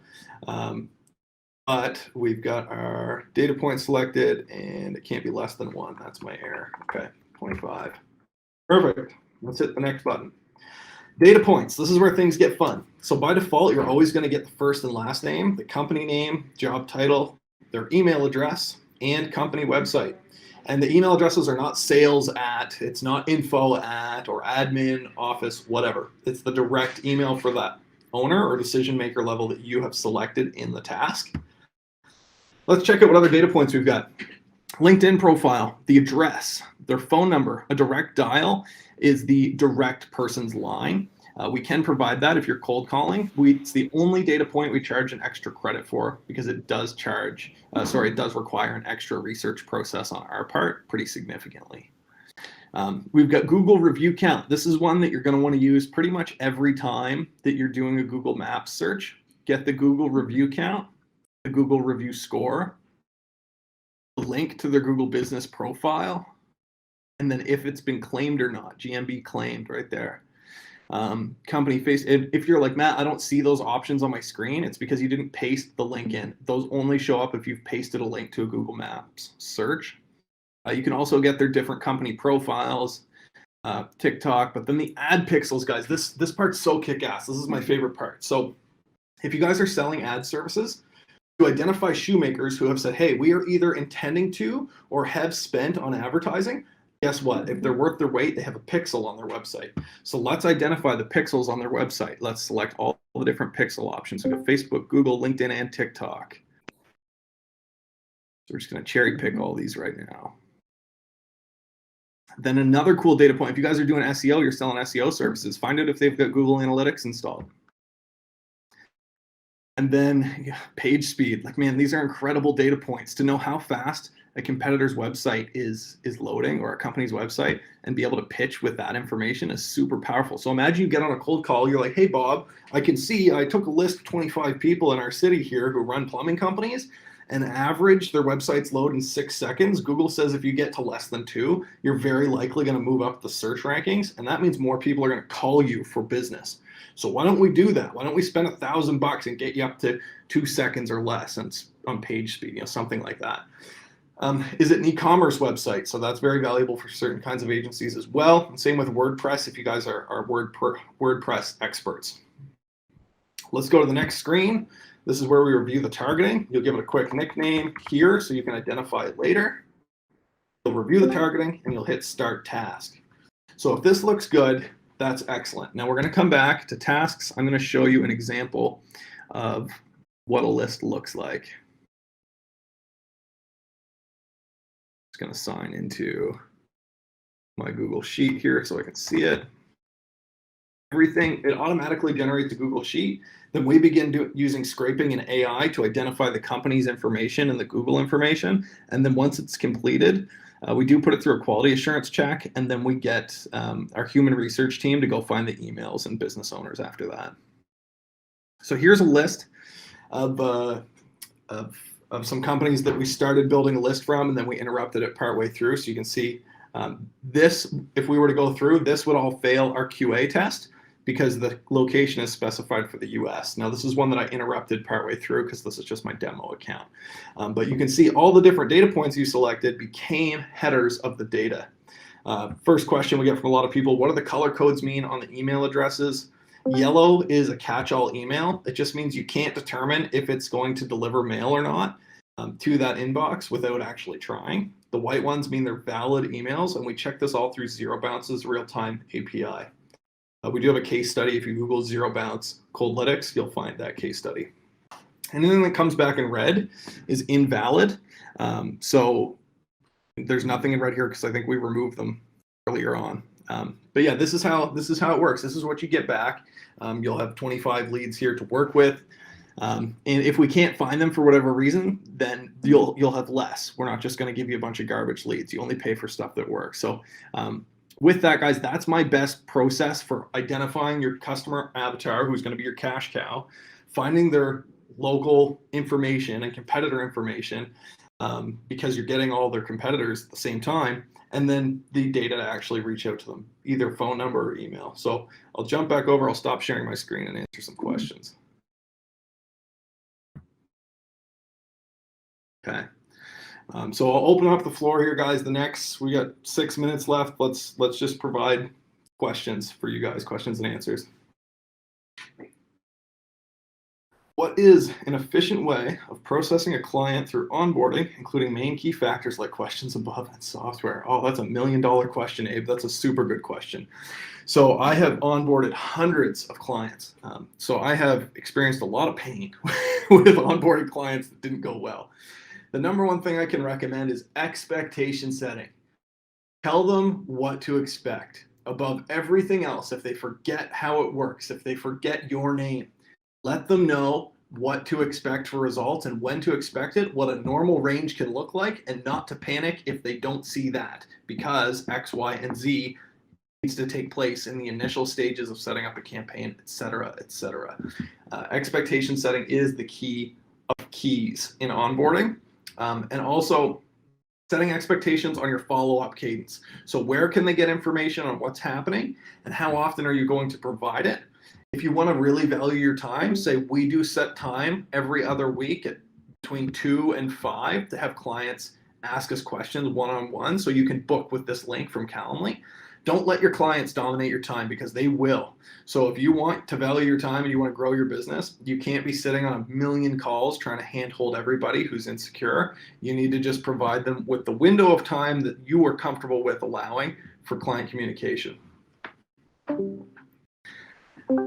but we've got our data point selected and it can't be less than 1. That's my error. Okay, 25. Perfect. Let's hit the next button. Data points. This is where things get fun. So by default, you're always going to get the first and last name, the company name, job title, their email address, and company website. And the email addresses are not sales at, it's not info at, or admin, office, whatever. It's the direct email for that owner or decision maker level that you have selected in the task. Let's check out what other data points we've got. LinkedIn profile, the address, their phone number. A direct dial is the direct person's line. We can provide that if you're cold calling. It's the only data point we charge an extra credit for because it does it does require an extra research process on our part pretty significantly. We've got Google review count. This is one that you're going to want to use pretty much every time that you're doing a Google Maps search. Get the Google review count, the Google review score, the link to their Google business profile, and then if it's been claimed or not, GMB claimed right there. Company face. If you're like, Matt, I don't see those options on my screen, it's because you didn't paste the link in. Those only show up if you've pasted a link to a Google Maps search. You can also get their different company profiles, TikTok, but then the ad pixels, guys, this part's so kick-ass. This is my favorite part. So if you guys are selling ad services, to identify shoemakers who have said, hey, we are either intending to or have spent on advertising, guess what? If they're worth their weight, they have a pixel on their website. So let's identify the pixels on their website. Let's select all the different pixel options. We have Facebook, Google, LinkedIn, and TikTok. So we're just going to cherry pick all these right now. Then another cool data point, if you guys are doing SEO, you're selling SEO services, find out if they've got Google Analytics installed. And then page speed. Like, man, these are incredible data points to know how fast a competitor's website is loading, or a company's website, and be able to pitch with that information is super powerful. So imagine you get on a cold call, you're like, hey, Bob, I can see I took a list of 25 people in our city here who run plumbing companies, and average their websites load in 6 seconds. Google says if you get to less than 2, you're very likely going to move up the search rankings, and that means more people are going to call you for business. So why don't we do that? Why don't we spend $1,000 and get you up to 2 seconds or less on page speed, something like that. Is it an e-commerce website? So that's very valuable for certain kinds of agencies as well. And same with WordPress if you guys are WordPress experts. Let's go to the next screen. This is where we review the targeting. You'll give it a quick nickname here so you can identify it later. You'll review the targeting and you'll hit Start Task. So if this looks good, that's excellent. Now we're going to come back to tasks. I'm going to show you an example of what a list looks like. Just going to sign into my Google Sheet here so I can see it. Everything, it automatically generates a Google Sheet. Then we begin using scraping and AI to identify the company's information and the Google information. And then once it's completed, we do put it through a quality assurance check, and then we get our human research team to go find the emails and business owners after that. So here's a list of some companies that we started building a list from, and then we interrupted it partway through. So you can see this, if we were to go through, this would all fail our QA test because the location is specified for the US. Now this is one that I interrupted partway through because this is just my demo account. But you can see all the different data points you selected became headers of the data. First question we get from a lot of people, what do the color codes mean on the email addresses? Yellow is a catch-all email. It just means you can't determine if it's going to deliver mail or not to that inbox without actually trying. The white ones mean they're valid emails, and we check this all through Zero Bounce's real-time API. We do have a case study. If you Google Zero Bounce Coldlytics, you'll find that case study. Anything that comes back in red is invalid. So there's nothing in red here because I think we removed them earlier on. But yeah, this is how it works. This is what you get back. You'll have 25 leads here to work with. And if we can't find them for whatever reason, then you'll have less. We're not just going to give you a bunch of garbage leads. You only pay for stuff that works. So with that, guys, that's my best process for identifying your customer avatar, who's going to be your cash cow, finding their local information and competitor information, because you're getting all their competitors at the same time, and then the data to actually reach out to them, either phone number or email. So I'll jump back over. I'll stop sharing my screen and answer some questions. Okay. So I'll open up the floor here, guys. We got 6 minutes left. Let's just provide questions for you guys, questions and answers. What is an efficient way of processing a client through onboarding, including main key factors like questions above and software? Oh, that's $1 million question, Abe. That's a super good question. So I have onboarded hundreds of clients. So I have experienced a lot of pain with onboarding clients that didn't go well. The number one thing I can recommend is expectation setting. Tell them what to expect above everything else. If they forget how it works, if they forget your name, let them know what to expect for results and when to expect it, what a normal range can look like, and not to panic if they don't see that, because X, Y, and Z needs to take place in the initial stages of setting up a campaign, et cetera, et cetera. Expectation setting is the key of keys in onboarding. And also setting expectations on your follow-up cadence. So where can they get information on what's happening and how often are you going to provide it? If you want to really value your time, say we do set time every other week at between 2 and 5 to have clients ask us questions one-on-one, so you can book with this link from Calendly. Don't let your clients dominate your time, because they will. So if you want to value your time and you want to grow your business, you can't be sitting on 1 million calls trying to handhold everybody who's insecure. You need to just provide them with the window of time that you are comfortable with allowing for client communication.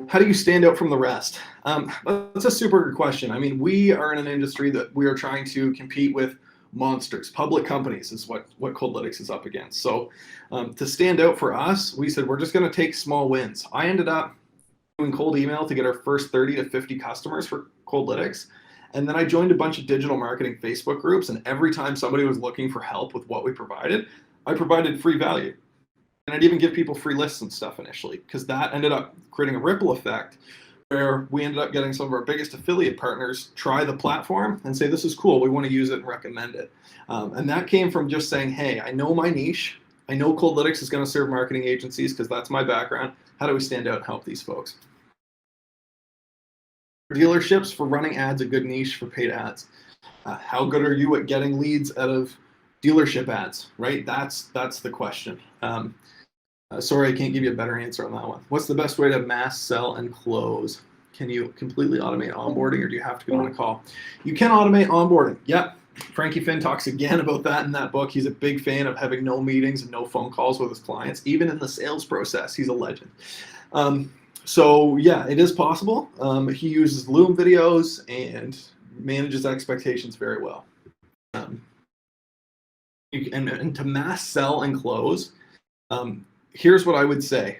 How do you stand out from the rest? That's a super good question. I mean, we are in an industry that we are trying to compete with monsters. Public companies is what Coldlytics is up against. So to stand out for us, we said we're just going to take small wins. I ended up doing cold email to get our first 30 to 50 customers for Coldlytics. And then I joined a bunch of digital marketing Facebook groups. And every time somebody was looking for help with what we provided, I provided free value. And I'd even give people free lists and stuff initially, because that ended up creating a ripple effect where we ended up getting some of our biggest affiliate partners try the platform and say, this is cool, we want to use it and recommend it. And that came from just saying, hey, I know my niche. I know Coldlytics is going to serve marketing agencies because that's my background. How do we stand out and help these folks? For dealerships, for running ads, a good niche for paid ads. How good are you at getting leads out of dealership ads, right? That's the question. Sorry, I can't give you a better answer on that one. What's the best way to mass sell and close? Can you completely automate onboarding, or do you have to get on a call? You can automate onboarding. Yep. Frankie Finn talks again about that in that book. He's a big fan of having no meetings and no phone calls with his clients. Even in the sales process, he's a legend. So yeah, it is possible. He uses Loom videos and manages expectations very well. And to mass sell and close, here's what I would say.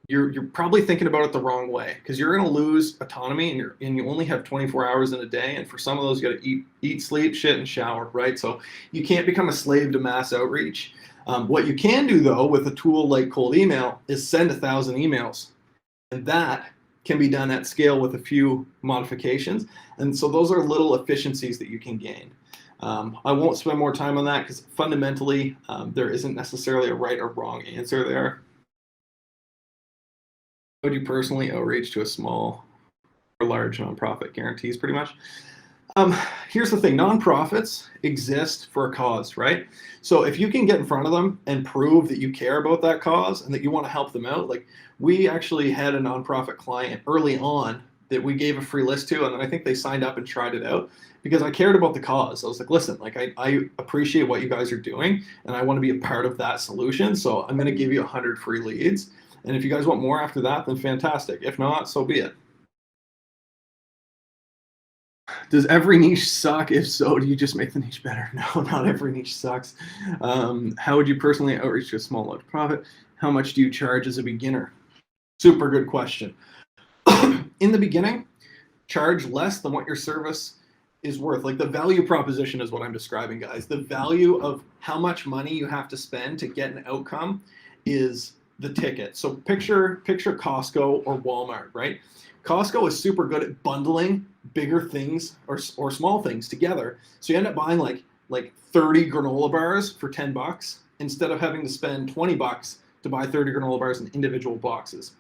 You're probably thinking about it the wrong way, because you're going to lose autonomy, and you only have 24 hours in a day. And for some of those, you got to eat, sleep, shit, and shower, right? So you can't become a slave to mass outreach. What you can do, though, with a tool like cold email is send 1,000 emails. And that can be done at scale with a few modifications. And so those are little efficiencies that you can gain. I won't spend more time on that, because fundamentally, there isn't necessarily a right or wrong answer there. Would you personally outreach to a small or large nonprofit? Guarantees, pretty much. Here's the thing, nonprofits exist for a cause, right? So if you can get in front of them and prove that you care about that cause and that you want to help them out, like we actually had a nonprofit client early on that we gave a free list to, and then I think they signed up and tried it out because I cared about the cause. I was like, listen, like I appreciate what you guys are doing, and I want to be a part of that solution, so I'm going to give you 100 free leads. And if you guys want more after that, then fantastic. If not, so be it. Does every niche suck? If so, do you just make the niche better? No, not every niche sucks. How would you personally outreach to a small large profit? How much do you charge as a beginner? Super good question. In the beginning, charge less than what your service is worth. Like the value proposition is what I'm describing, guys. The value of how much money you have to spend to get an outcome is the ticket. So picture Costco or Walmart, right? Costco is super good at bundling bigger things or small things together. So you end up buying like 30 granola bars for $10 instead of having to spend $20 to buy 30 granola bars in individual boxes.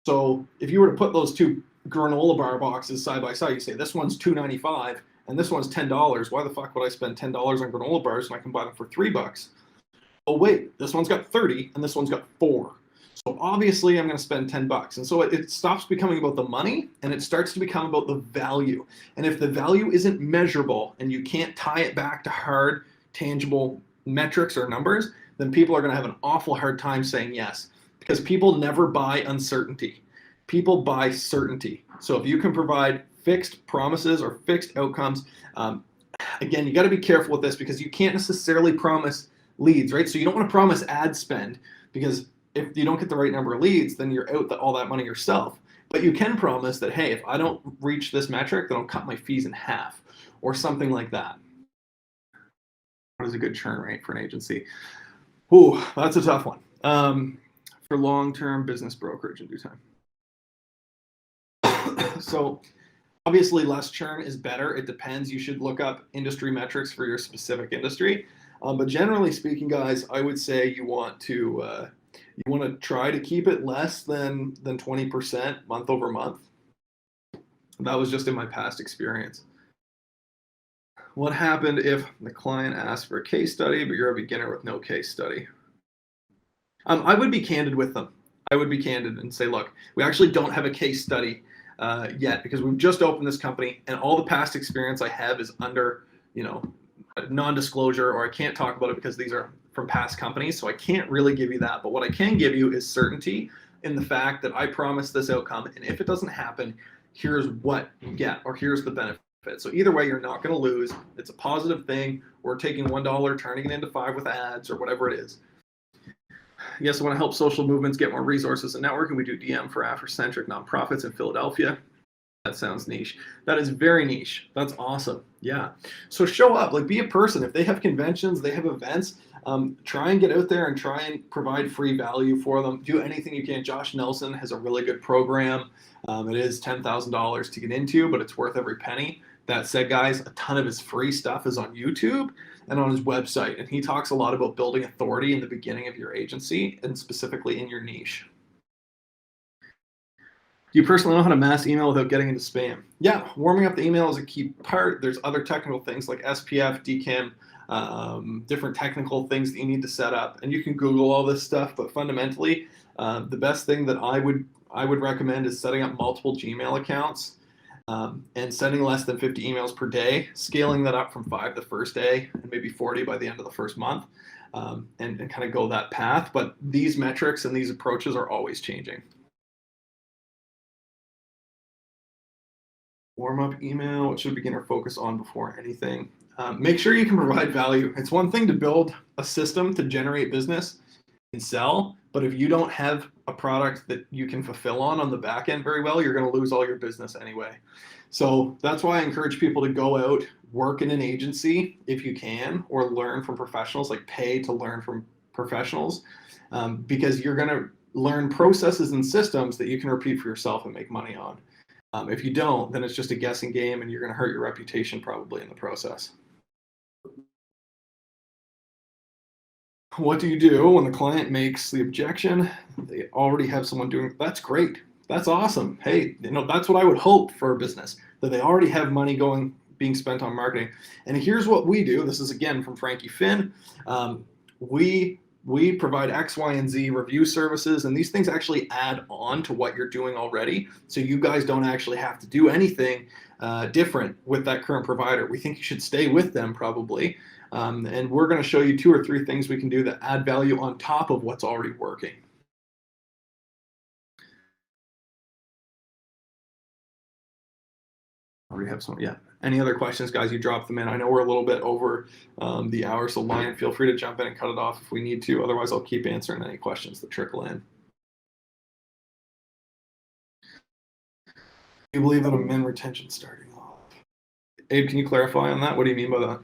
So if you were to put those two granola bar boxes side by side, you say this one's $2.95 and this one's $10. Why the fuck would I spend $10 on granola bars when I can buy them for $3? Oh wait, this one's got 30 and this one's got 4. So obviously I'm going to spend $10. And so it stops becoming about the money and it starts to become about the value. And if the value isn't measurable and you can't tie it back to hard, tangible metrics or numbers, then people are going to have an awful hard time saying yes, because people never buy uncertainty. People buy certainty. So if you can provide fixed promises or fixed outcomes, again, you got to be careful with this because you can't necessarily promise leads, right? So you don't want to promise ad spend, because if you don't get the right number of leads, then you're out all that money yourself. But you can promise that, hey, if I don't reach this metric, then I'll cut my fees in half or something like that. What is a good churn rate for an agency? Ooh, that's a tough one. For long-term business brokerage in due time. So obviously less churn is better. It depends. You should look up industry metrics for your specific industry. But generally speaking, guys, I would say you want to try to keep it less than 20% month over month. That was just in my past experience. What happened if the client asked for a case study, but you're a beginner with no case study? I would be candid with them. I would be candid and say, look, we actually don't have a case study yet because we've just opened this company, and all the past experience I have is under, non-disclosure, or I can't talk about it because these are from past companies, so I can't really give you that. But what I can give you is certainty in the fact that I promised this outcome, and if it doesn't happen, here's what you get, or here's the benefit. So either way, you're not going to lose. It's a positive thing. We're taking $1, turning it into 5 with ads or whatever it is. Yes, I want to help social movements get more resources and networking. We do DM for Afrocentric nonprofits in Philadelphia. That sounds niche. That is very niche. That's awesome. Yeah. So show up, like be a person. If they have conventions, they have events, try and get out there and try and provide free value for them. Do anything you can. Josh Nelson has a really good program. It is $10,000 to get into, but it's worth every penny. That said, guys, a ton of his free stuff is on YouTube and on his website. And he talks a lot about building authority in the beginning of your agency and specifically in your niche. Do you personally know how to mass email without getting into spam? Yeah, warming up the email is a key part. There's other technical things like SPF, DKIM, different technical things that you need to set up. And you can Google all this stuff, but fundamentally, the best thing that I would recommend is setting up multiple Gmail accounts and sending less than 50 emails per day, scaling that up from 5 the first day and maybe 40 by the end of the first month, and kind of go that path. But these metrics and these approaches are always changing. Warm-up email, what should a beginner focus on before anything? Make sure you can provide value. It's one thing to build a system to generate business and sell, but if you don't have a product that you can fulfill on the back end very well, you're going to lose all your business anyway. So that's why I encourage people to go out, work in an agency if you can, or learn from professionals, like pay to learn from professionals, because you're going to learn processes and systems that you can repeat for yourself and make money on. If you don't, then it's just a guessing game and you're going to hurt your reputation probably in the process. What do you do when the client makes the objection? They already have someone doing it. That's great. That's awesome. Hey, that's what I would hope for a business, that they already have money being spent on marketing. And here's what we do. This is again from Frankie Finn. We provide X, Y, and Z review services, and these things actually add on to what you're doing already. So you guys don't actually have to do anything different with that current provider. We think you should stay with them probably. And we're going to show you 2 or 3 things we can do that add value on top of what's already working. Already have some, yeah. Any other questions, guys? You drop them in. I know we're a little bit over the hour, so Lion, feel free to jump in and cut it off if we need to. Otherwise, I'll keep answering any questions that trickle in. Do you believe in a min retention starting off? Abe, can you clarify on that? What do you mean by that?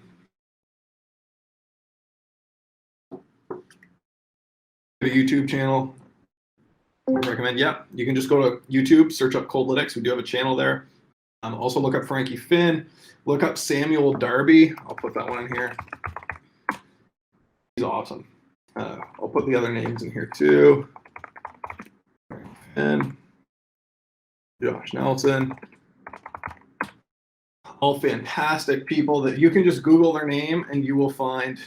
A YouTube channel, I recommend. Yeah, you can just go to YouTube, search up Coldlytics. We do have a channel there. Also look up Frankie Finn, look up Samuel Darby. I'll put that one in here. He's awesome. I'll put the other names in here too. And Josh Nelson. all fantastic people that you can just Google their name and you will find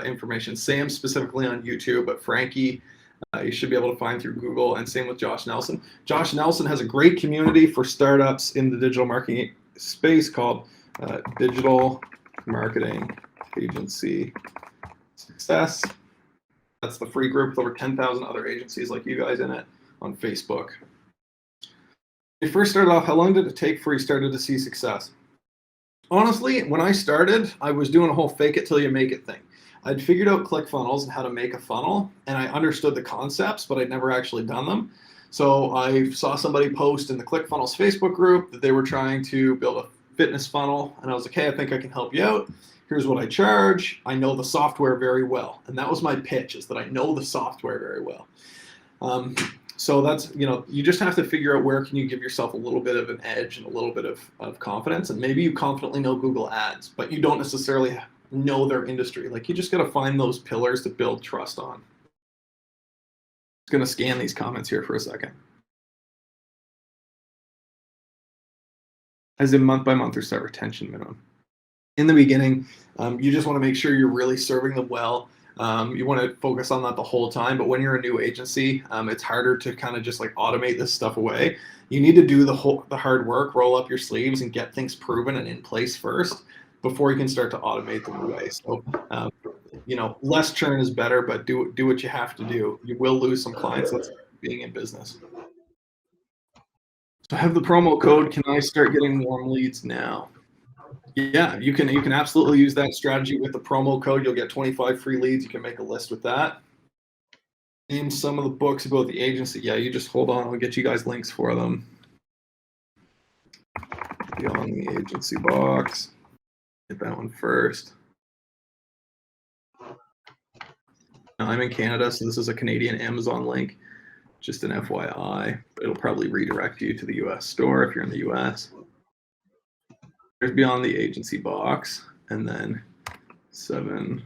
information. Sam specifically on YouTube, but Frankie, you should be able to find through Google, and same with Josh Nelson. Josh Nelson has a great community for startups in the digital marketing space called Digital Marketing Agency Success. That's the free group with over 10,000 other agencies like you guys in it on Facebook. When you first started off, how long did it take before you started to see success? Honestly, when I started, I was doing a whole fake it till you make it thing. I'd figured out ClickFunnels and how to make a funnel, and I understood the concepts, but I'd never actually done them. So I saw somebody post in the ClickFunnels Facebook group that they were trying to build a fitness funnel, and I was like, hey, I think I can help you out. Here's what I charge. I know the software very well. And that was my pitch, is that I know the software very well. So that's, you just have to figure out where can you give yourself a little bit of an edge and a little bit of confidence. And maybe you confidently know Google Ads, but you don't necessarily know their industry. Like, you just got to find those pillars to build trust on. I'm just going to scan these comments here for a second. As in month by month or set retention minimum. In the beginning, you just want to make sure you're really serving them well. You want to focus on that the whole time, but when you're a new agency, it's harder to kind of just like automate this stuff away. You need to do the hard work, roll up your sleeves, and get things proven and in place first before you can start to automate them away. So, less churn is better, but do what you have to do. You will lose some clients. That's being in business. So I have the promo code. Can I start getting warm leads now? Yeah, you can absolutely use that strategy with the promo code. You'll get 25 free leads. You can make a list with that. Name some of the books about the agency. Yeah, you just hold on. I'll get you guys links for them. Beyond the Agency box. Get that one first. Now, I'm in Canada, so this is a Canadian Amazon link. Just an FYI. It'll probably redirect you to the US store if you're in the US. There's Beyond the Agency box, and then 7-figure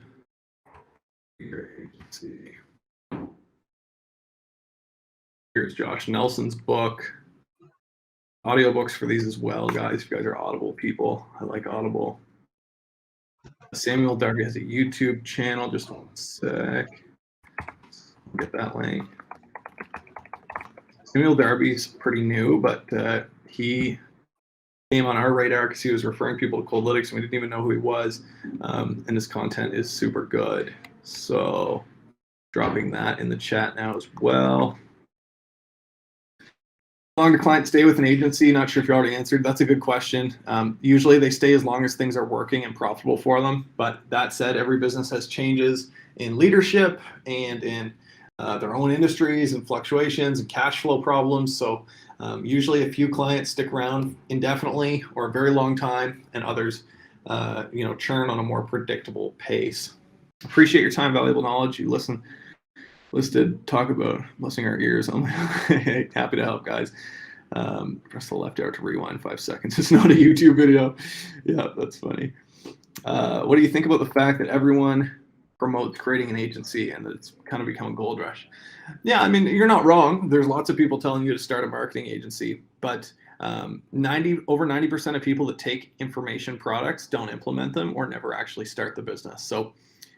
agency. Here's Josh Nelson's book. Audiobooks for these as well, guys. If you guys are Audible people, I like Audible. Samuel Darby has a YouTube channel. Just one sec. Get that link. Samuel Darby's pretty new, but he came on our radar because he was referring people to Coldlytics, and we didn't even know who he was. And his content is super good. So dropping that in the chat now as well. How long do clients stay with an agency? Not sure if you already answered. That's a good question. Usually they stay as long as things are working and profitable for them. But that said, every business has changes in leadership and in their own industries and fluctuations and cash flow problems. So usually a few clients stick around indefinitely or a very long time, and others churn on a more predictable pace. Appreciate your time, valuable knowledge. You listed talk about blessing our ears. I'm happy to help, guys. Press the left arrow to rewind 5 seconds. It's not a YouTube video. Yeah, that's funny. What do you think about the fact that everyone promotes creating an agency and that it's kind of become a gold rush? Yeah, I mean, you're not wrong. There's lots of people telling you to start a marketing agency, but over 90% of people that take information products don't implement them or never actually start the business. So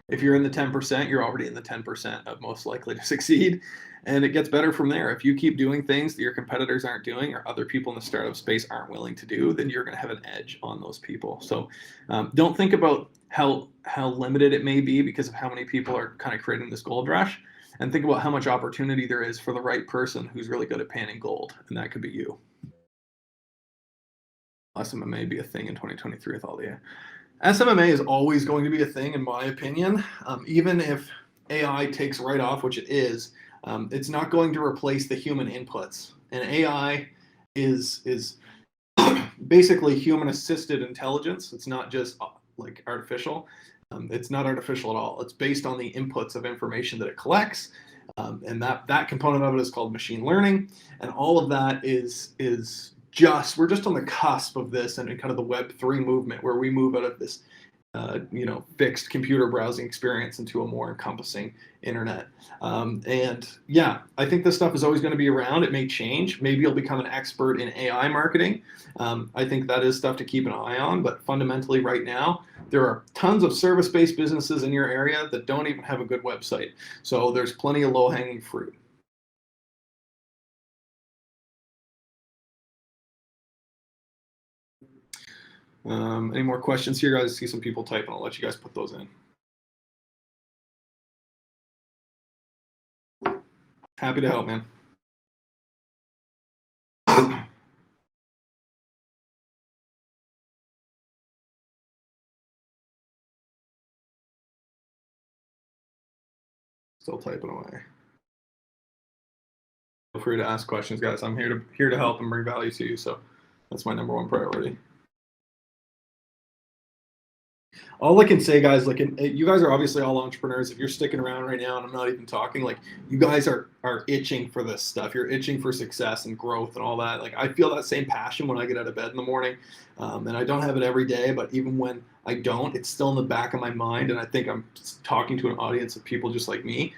if you're in the 10%, you're already in the 10% of most likely to succeed. And it gets better from there. If you keep doing things that your competitors aren't doing or other people in the startup space aren't willing to do, then you're going to have an edge on those people. So don't think about how limited it may be because of how many people are kind of creating this gold rush, and think about how much opportunity there is for the right person who's really good at panning gold. And that could be you. SMMA may be a thing in 2023 with all the SMMA is always going to be a thing, in my opinion. Even if AI takes right off, which it is, it's not going to replace the human inputs. And AI is basically human-assisted intelligence. It's not just like artificial. It's not artificial at all. It's based on the inputs of information that it collects. And that component of it is called machine learning. And all of that is we're just on the cusp of this and kind of the Web3 movement, where we move out of this fixed computer browsing experience into a more encompassing internet. And yeah, I think this stuff is always going to be around. It may change. Maybe you'll become an expert in AI marketing. I think that is stuff to keep an eye on. But fundamentally, right now, there are tons of service-based businesses in your area that don't even have a good website. So there's plenty of low-hanging fruit. Any more questions here, guys? I see some people typing. I'll let you guys put those in. Happy to help, man. Still typing away. Feel free to ask questions, guys. I'm here to help and bring value to you. So that's my number one priority. All I can say, guys, like you guys are obviously all entrepreneurs. If you're sticking around right now, and I'm not even talking, like you guys are itching for this stuff. You're itching for success and growth and all that. Like I feel that same passion when I get out of bed in the morning, and I don't have it every day, but even when I don't, it's still in the back of my mind. And I think I'm talking to an audience of people just like me.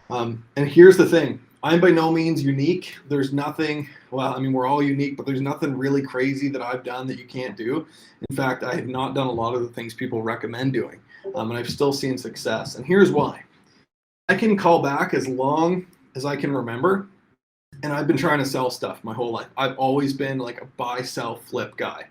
And here's the thing. I'm by no means unique. There's nothing, well, I mean, we're all unique, but there's nothing really crazy that I've done that you can't do. In fact, I have not done a lot of the things people recommend doing, and I've still seen success. And here's why. I can call back as long as I can remember, and I've been trying to sell stuff my whole life. I've always been like a buy, sell, flip guy.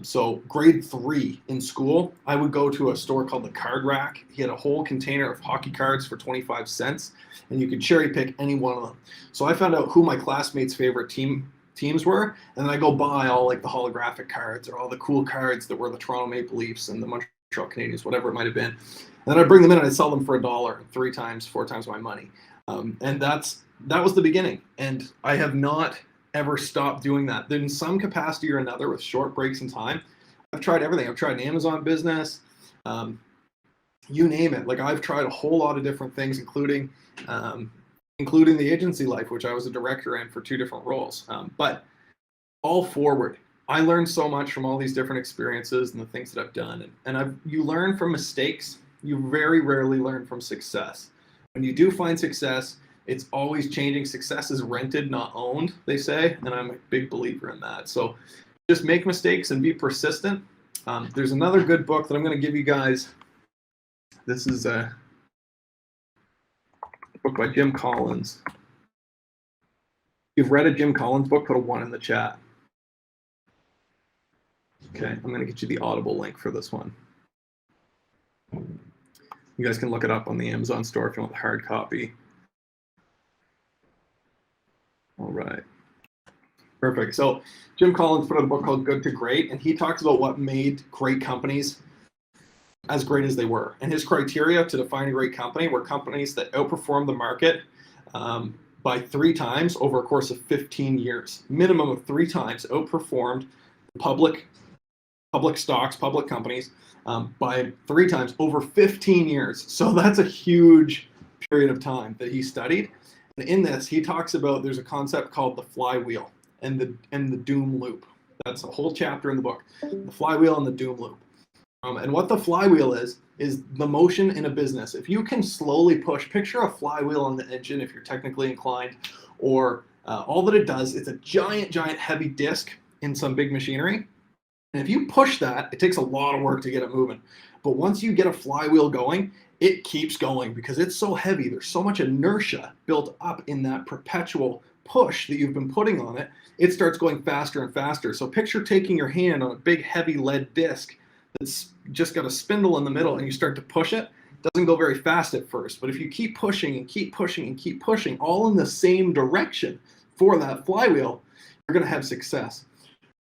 So grade 3 in school, I would go to a store called the Card Rack. He had a whole container of hockey cards for 25 cents, and you could cherry pick any one of them. So I found out who my classmates' favorite teams were, and then I go buy all like the holographic cards or all the cool cards that were the Toronto Maple Leafs and the Montreal Canadiens, whatever it might have been. And then I'd bring them in and I'd sell them for $1, 3 times, 4 times my money. And that was the beginning. And I have not ever stopped doing that. Then in some capacity or another, with short breaks in time, I've tried everything. I've tried an Amazon business, you name it. Like I've tried a whole lot of different things, including the agency life, which I was a director in for 2 different roles. But all forward, I learned so much from all these different experiences and the things that I've done. And you learn from mistakes. You very rarely learn from success. When you do find success, it's always changing. Success is rented, not owned, they say, and I'm a big believer in that. So just make mistakes and be persistent. There's another good book that I'm going to give you guys. This is a book by Jim Collins. If you've read a Jim Collins book, put a 1 in the chat. Okay, I'm going to get you the Audible link for this one. You guys can look it up on the Amazon store if you want the hard copy. All right. Perfect. So Jim Collins put out a book called Good to Great, and he talks about what made great companies as great as they were. And his criteria to define a great company were companies that outperformed the market by 3 times over a course of 15 years. Minimum of 3 times outperformed public stocks, public companies by 3 times over 15 years. So that's a huge period of time that he studied. And in this, he talks about there's a concept called the flywheel and the doom loop. That's a whole chapter in the book, the flywheel and the doom loop. And what the flywheel is the motion in a business. If you can slowly push, picture a flywheel on the engine if you're technically inclined, or all that it does, it's a giant, giant heavy disc in some big machinery. And if you push that, it takes a lot of work to get it moving. But once you get a flywheel going, it keeps going because it's so heavy. There's so much inertia built up in that perpetual push that you've been putting on it. It starts going faster and faster. So picture taking your hand on a big heavy lead disc that's just got a spindle in the middle and you start to push it. It doesn't go very fast at first, but if you keep pushing and keep pushing and keep pushing all in the same direction for that flywheel, you're going to have success.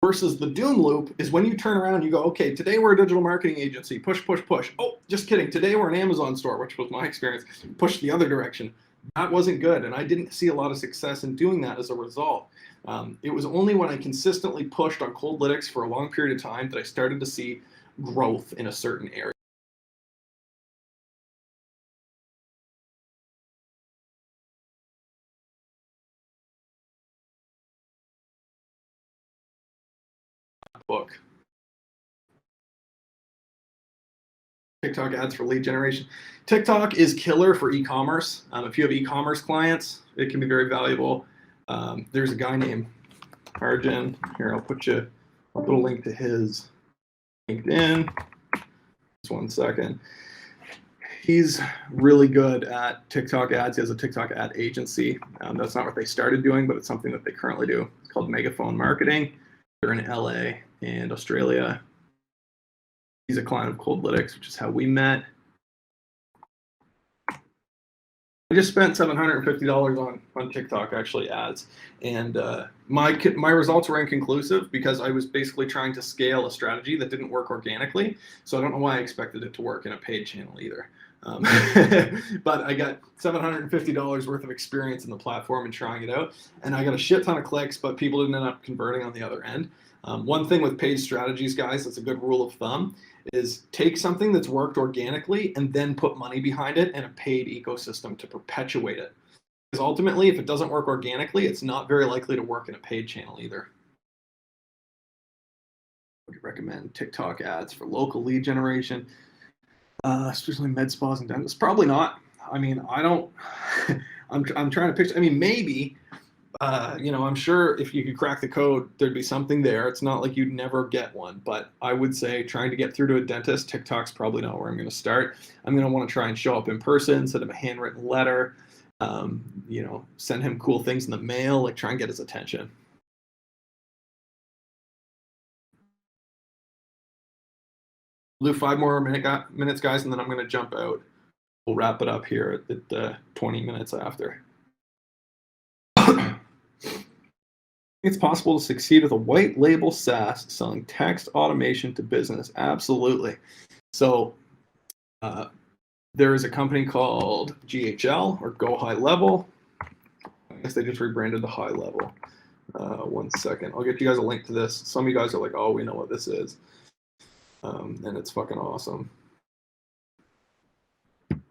Versus the doom loop is when you turn around and you go, okay, today we're a digital marketing agency, push, push, push. Oh, just kidding. Today we're an Amazon store, which was my experience, push the other direction. That wasn't good. And I didn't see a lot of success in doing that as a result. It was only when I consistently pushed on Coldlytics for a long period of time that I started to see growth in a certain area. Book. TikTok ads for lead generation. TikTok is killer for e-commerce. If you have e-commerce clients, it can be very valuable. There's a guy named Arjun. Here, I'll put a link to his LinkedIn. Just 1 second. He's really good at TikTok ads. He has a TikTok ad agency. That's not what they started doing, but it's something that they currently do. It's called Megaphone Marketing. They're in LA and Australia. He's a client of Coldlytics, which is how we met. I just spent $750 on TikTok actually ads, and my results were inconclusive because I was basically trying to scale a strategy that didn't work organically. So I don't know why I expected it to work in a paid channel either. But I got $750 worth of experience in the platform and trying it out, and I got a shit ton of clicks, but people didn't end up converting on the other end. One thing with paid strategies, guys, that's a good rule of thumb, is take something that's worked organically and then put money behind it in a paid ecosystem to perpetuate it. Because ultimately, if it doesn't work organically, it's not very likely to work in a paid channel either. I would recommend TikTok ads for local lead generation, especially med spas and dentists. Probably not. I mean, I don't. I'm trying to picture. I mean, maybe. I'm sure if you could crack the code, there'd be something there. It's not like you'd never get one, but I would say trying to get through to a dentist, TikTok's probably not where I'm going to start. I'm going to want to try and show up in person, send him a handwritten letter, send him cool things in the mail, like try and get his attention. We'll do 5 more minutes, guys, and then I'm going to jump out. We'll wrap it up here at 20 minutes after. It's possible to succeed with a white label SaaS selling text automation to business. Absolutely. So there is a company called GHL or Go High Level. I guess they just rebranded the High Level. 1 second. I'll get you guys a link to this. Some of you guys are like, oh, we know what this is. And it's fucking awesome. Okay,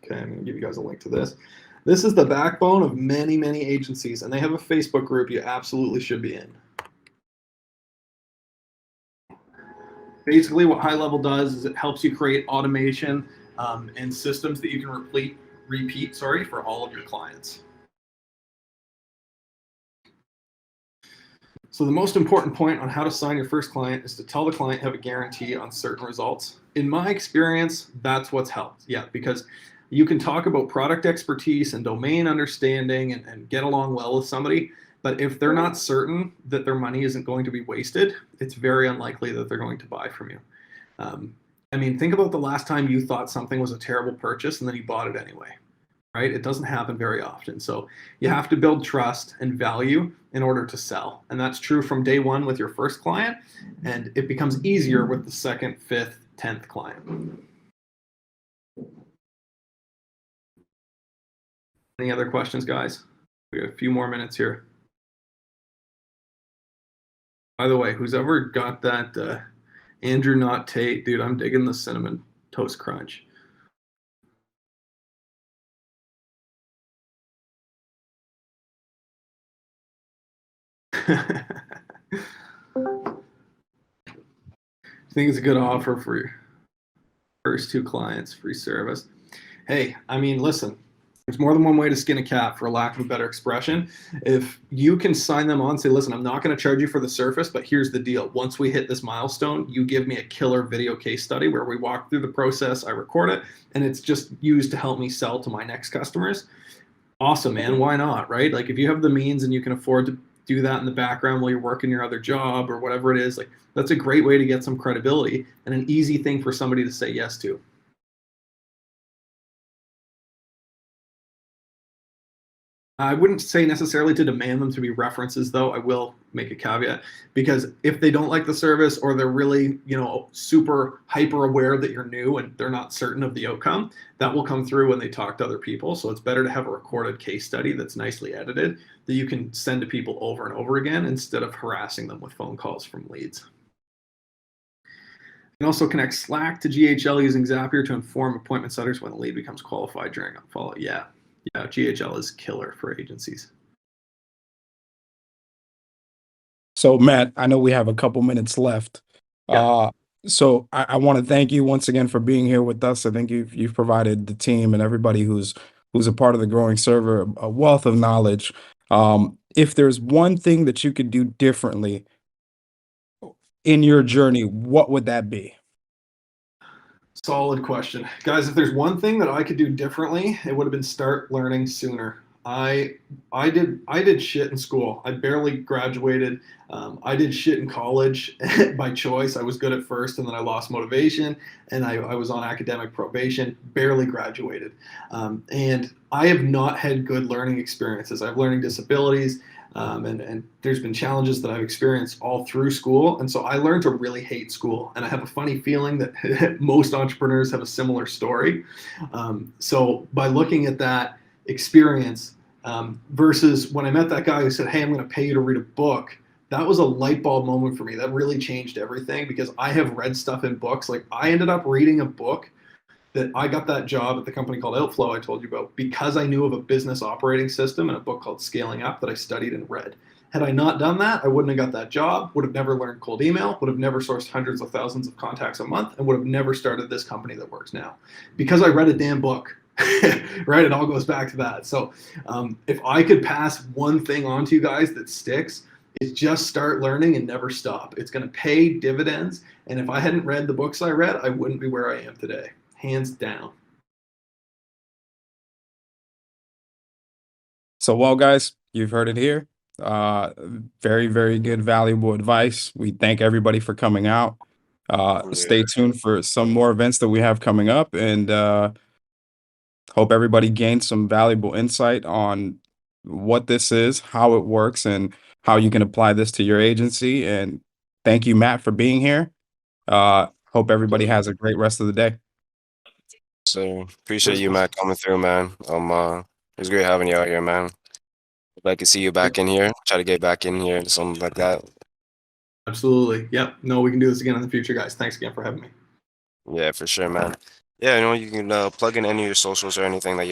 I'm going to give you guys a link to this. This is the backbone of many, many agencies, and they have a Facebook group you absolutely should be in. Basically, what High Level does is it helps you create automation and systems that you can repeat for all of your clients. So the most important point on how to sign your first client is to tell the client you have a guarantee on certain results. In my experience, that's what's helped. Yeah, because you can talk about product expertise and domain understanding and get along well with somebody, but if they're not certain that their money isn't going to be wasted, it's very unlikely that they're going to buy from you. I mean, think about the last time you thought something was a terrible purchase and then you bought it anyway, right? It doesn't happen very often. So you have to build trust and value in order to sell. And that's true from day one with your first client, and it becomes easier with the second, fifth, 10th client. Any other questions, guys? We have a few more minutes here. By the way, who's ever got that Andrew Not Tate, dude, I'm digging the cinnamon toast crunch. I think it's a good offer for your first 2 clients, free service. Hey, I mean, listen, there's more than one way to skin a cat, for lack of a better expression. If you can sign them on, say, listen, I'm not going to charge you for the surface, but here's the deal. Once we hit this milestone, you give me a killer video case study where we walk through the process, I record it, and it's just used to help me sell to my next customers. Awesome, man. Why not, right? Like if you have the means and you can afford to do that in the background while you're working your other job or whatever it is, like that's a great way to get some credibility and an easy thing for somebody to say yes to. I wouldn't say necessarily to demand them to be references, though. I will make a caveat, because if they don't like the service or they're really, super hyper aware that you're new and they're not certain of the outcome, that will come through when they talk to other people. So it's better to have a recorded case study that's nicely edited that you can send to people over and over again instead of harassing them with phone calls from leads. You can also connect Slack to GHL using Zapier to inform appointment setters when the lead becomes qualified during a follow. Yeah, GHL is killer for agencies. So Matt, I know we have a couple minutes left. Yeah. So I want to thank you once again for being here with us. I think you've provided the team and everybody who's a part of the growing server a wealth of knowledge. If there's one thing that you could do differently in your journey, what would that be? Solid question. Guys, if there's one thing that I could do differently, it would have been start learning sooner. I did shit in school. I barely graduated. I did shit in college by choice. I was good at first, and then I lost motivation, and I was on academic probation. Barely graduated, and I have not had good learning experiences. I have learning disabilities, and there's been challenges that I've experienced all through school, and so I learned to really hate school. And I have a funny feeling that most entrepreneurs have a similar story. So by looking at that experience versus when I met that guy who said, "Hey, I'm going to pay you to read a book," that was a light bulb moment for me. That really changed everything because I have read stuff in books. Like I ended up reading a book that I got that job at the company called Outflow I told you about because I knew of a business operating system and a book called Scaling Up that I studied and read. Had I not done that, I wouldn't have got that job, would have never learned cold email, would have never sourced hundreds of thousands of contacts a month, and would have never started this company that works now. Because I read a damn book, right? It all goes back to that. So if I could pass one thing on to you guys that sticks, it's just start learning and never stop. It's going to pay dividends. And if I hadn't read the books I read, I wouldn't be where I am today. Hands down. So, well, guys, you've heard it here. Very, very good, valuable advice. We thank everybody for coming out. Stay tuned for some more events that we have coming up, and hope everybody gains some valuable insight on what this is, how it works, and how you can apply this to your agency. And thank you, Matt, for being here. Hope everybody has a great rest of the day. So appreciate you, Matt, coming through, man. It was great having you out here, man. Hope I can see you back in here. Try to get back in here, something like that. Absolutely. Yep. No, we can do this again in the future, guys. Thanks again for having me. Yeah, for sure, man. Yeah, you can plug in any of your socials or anything that you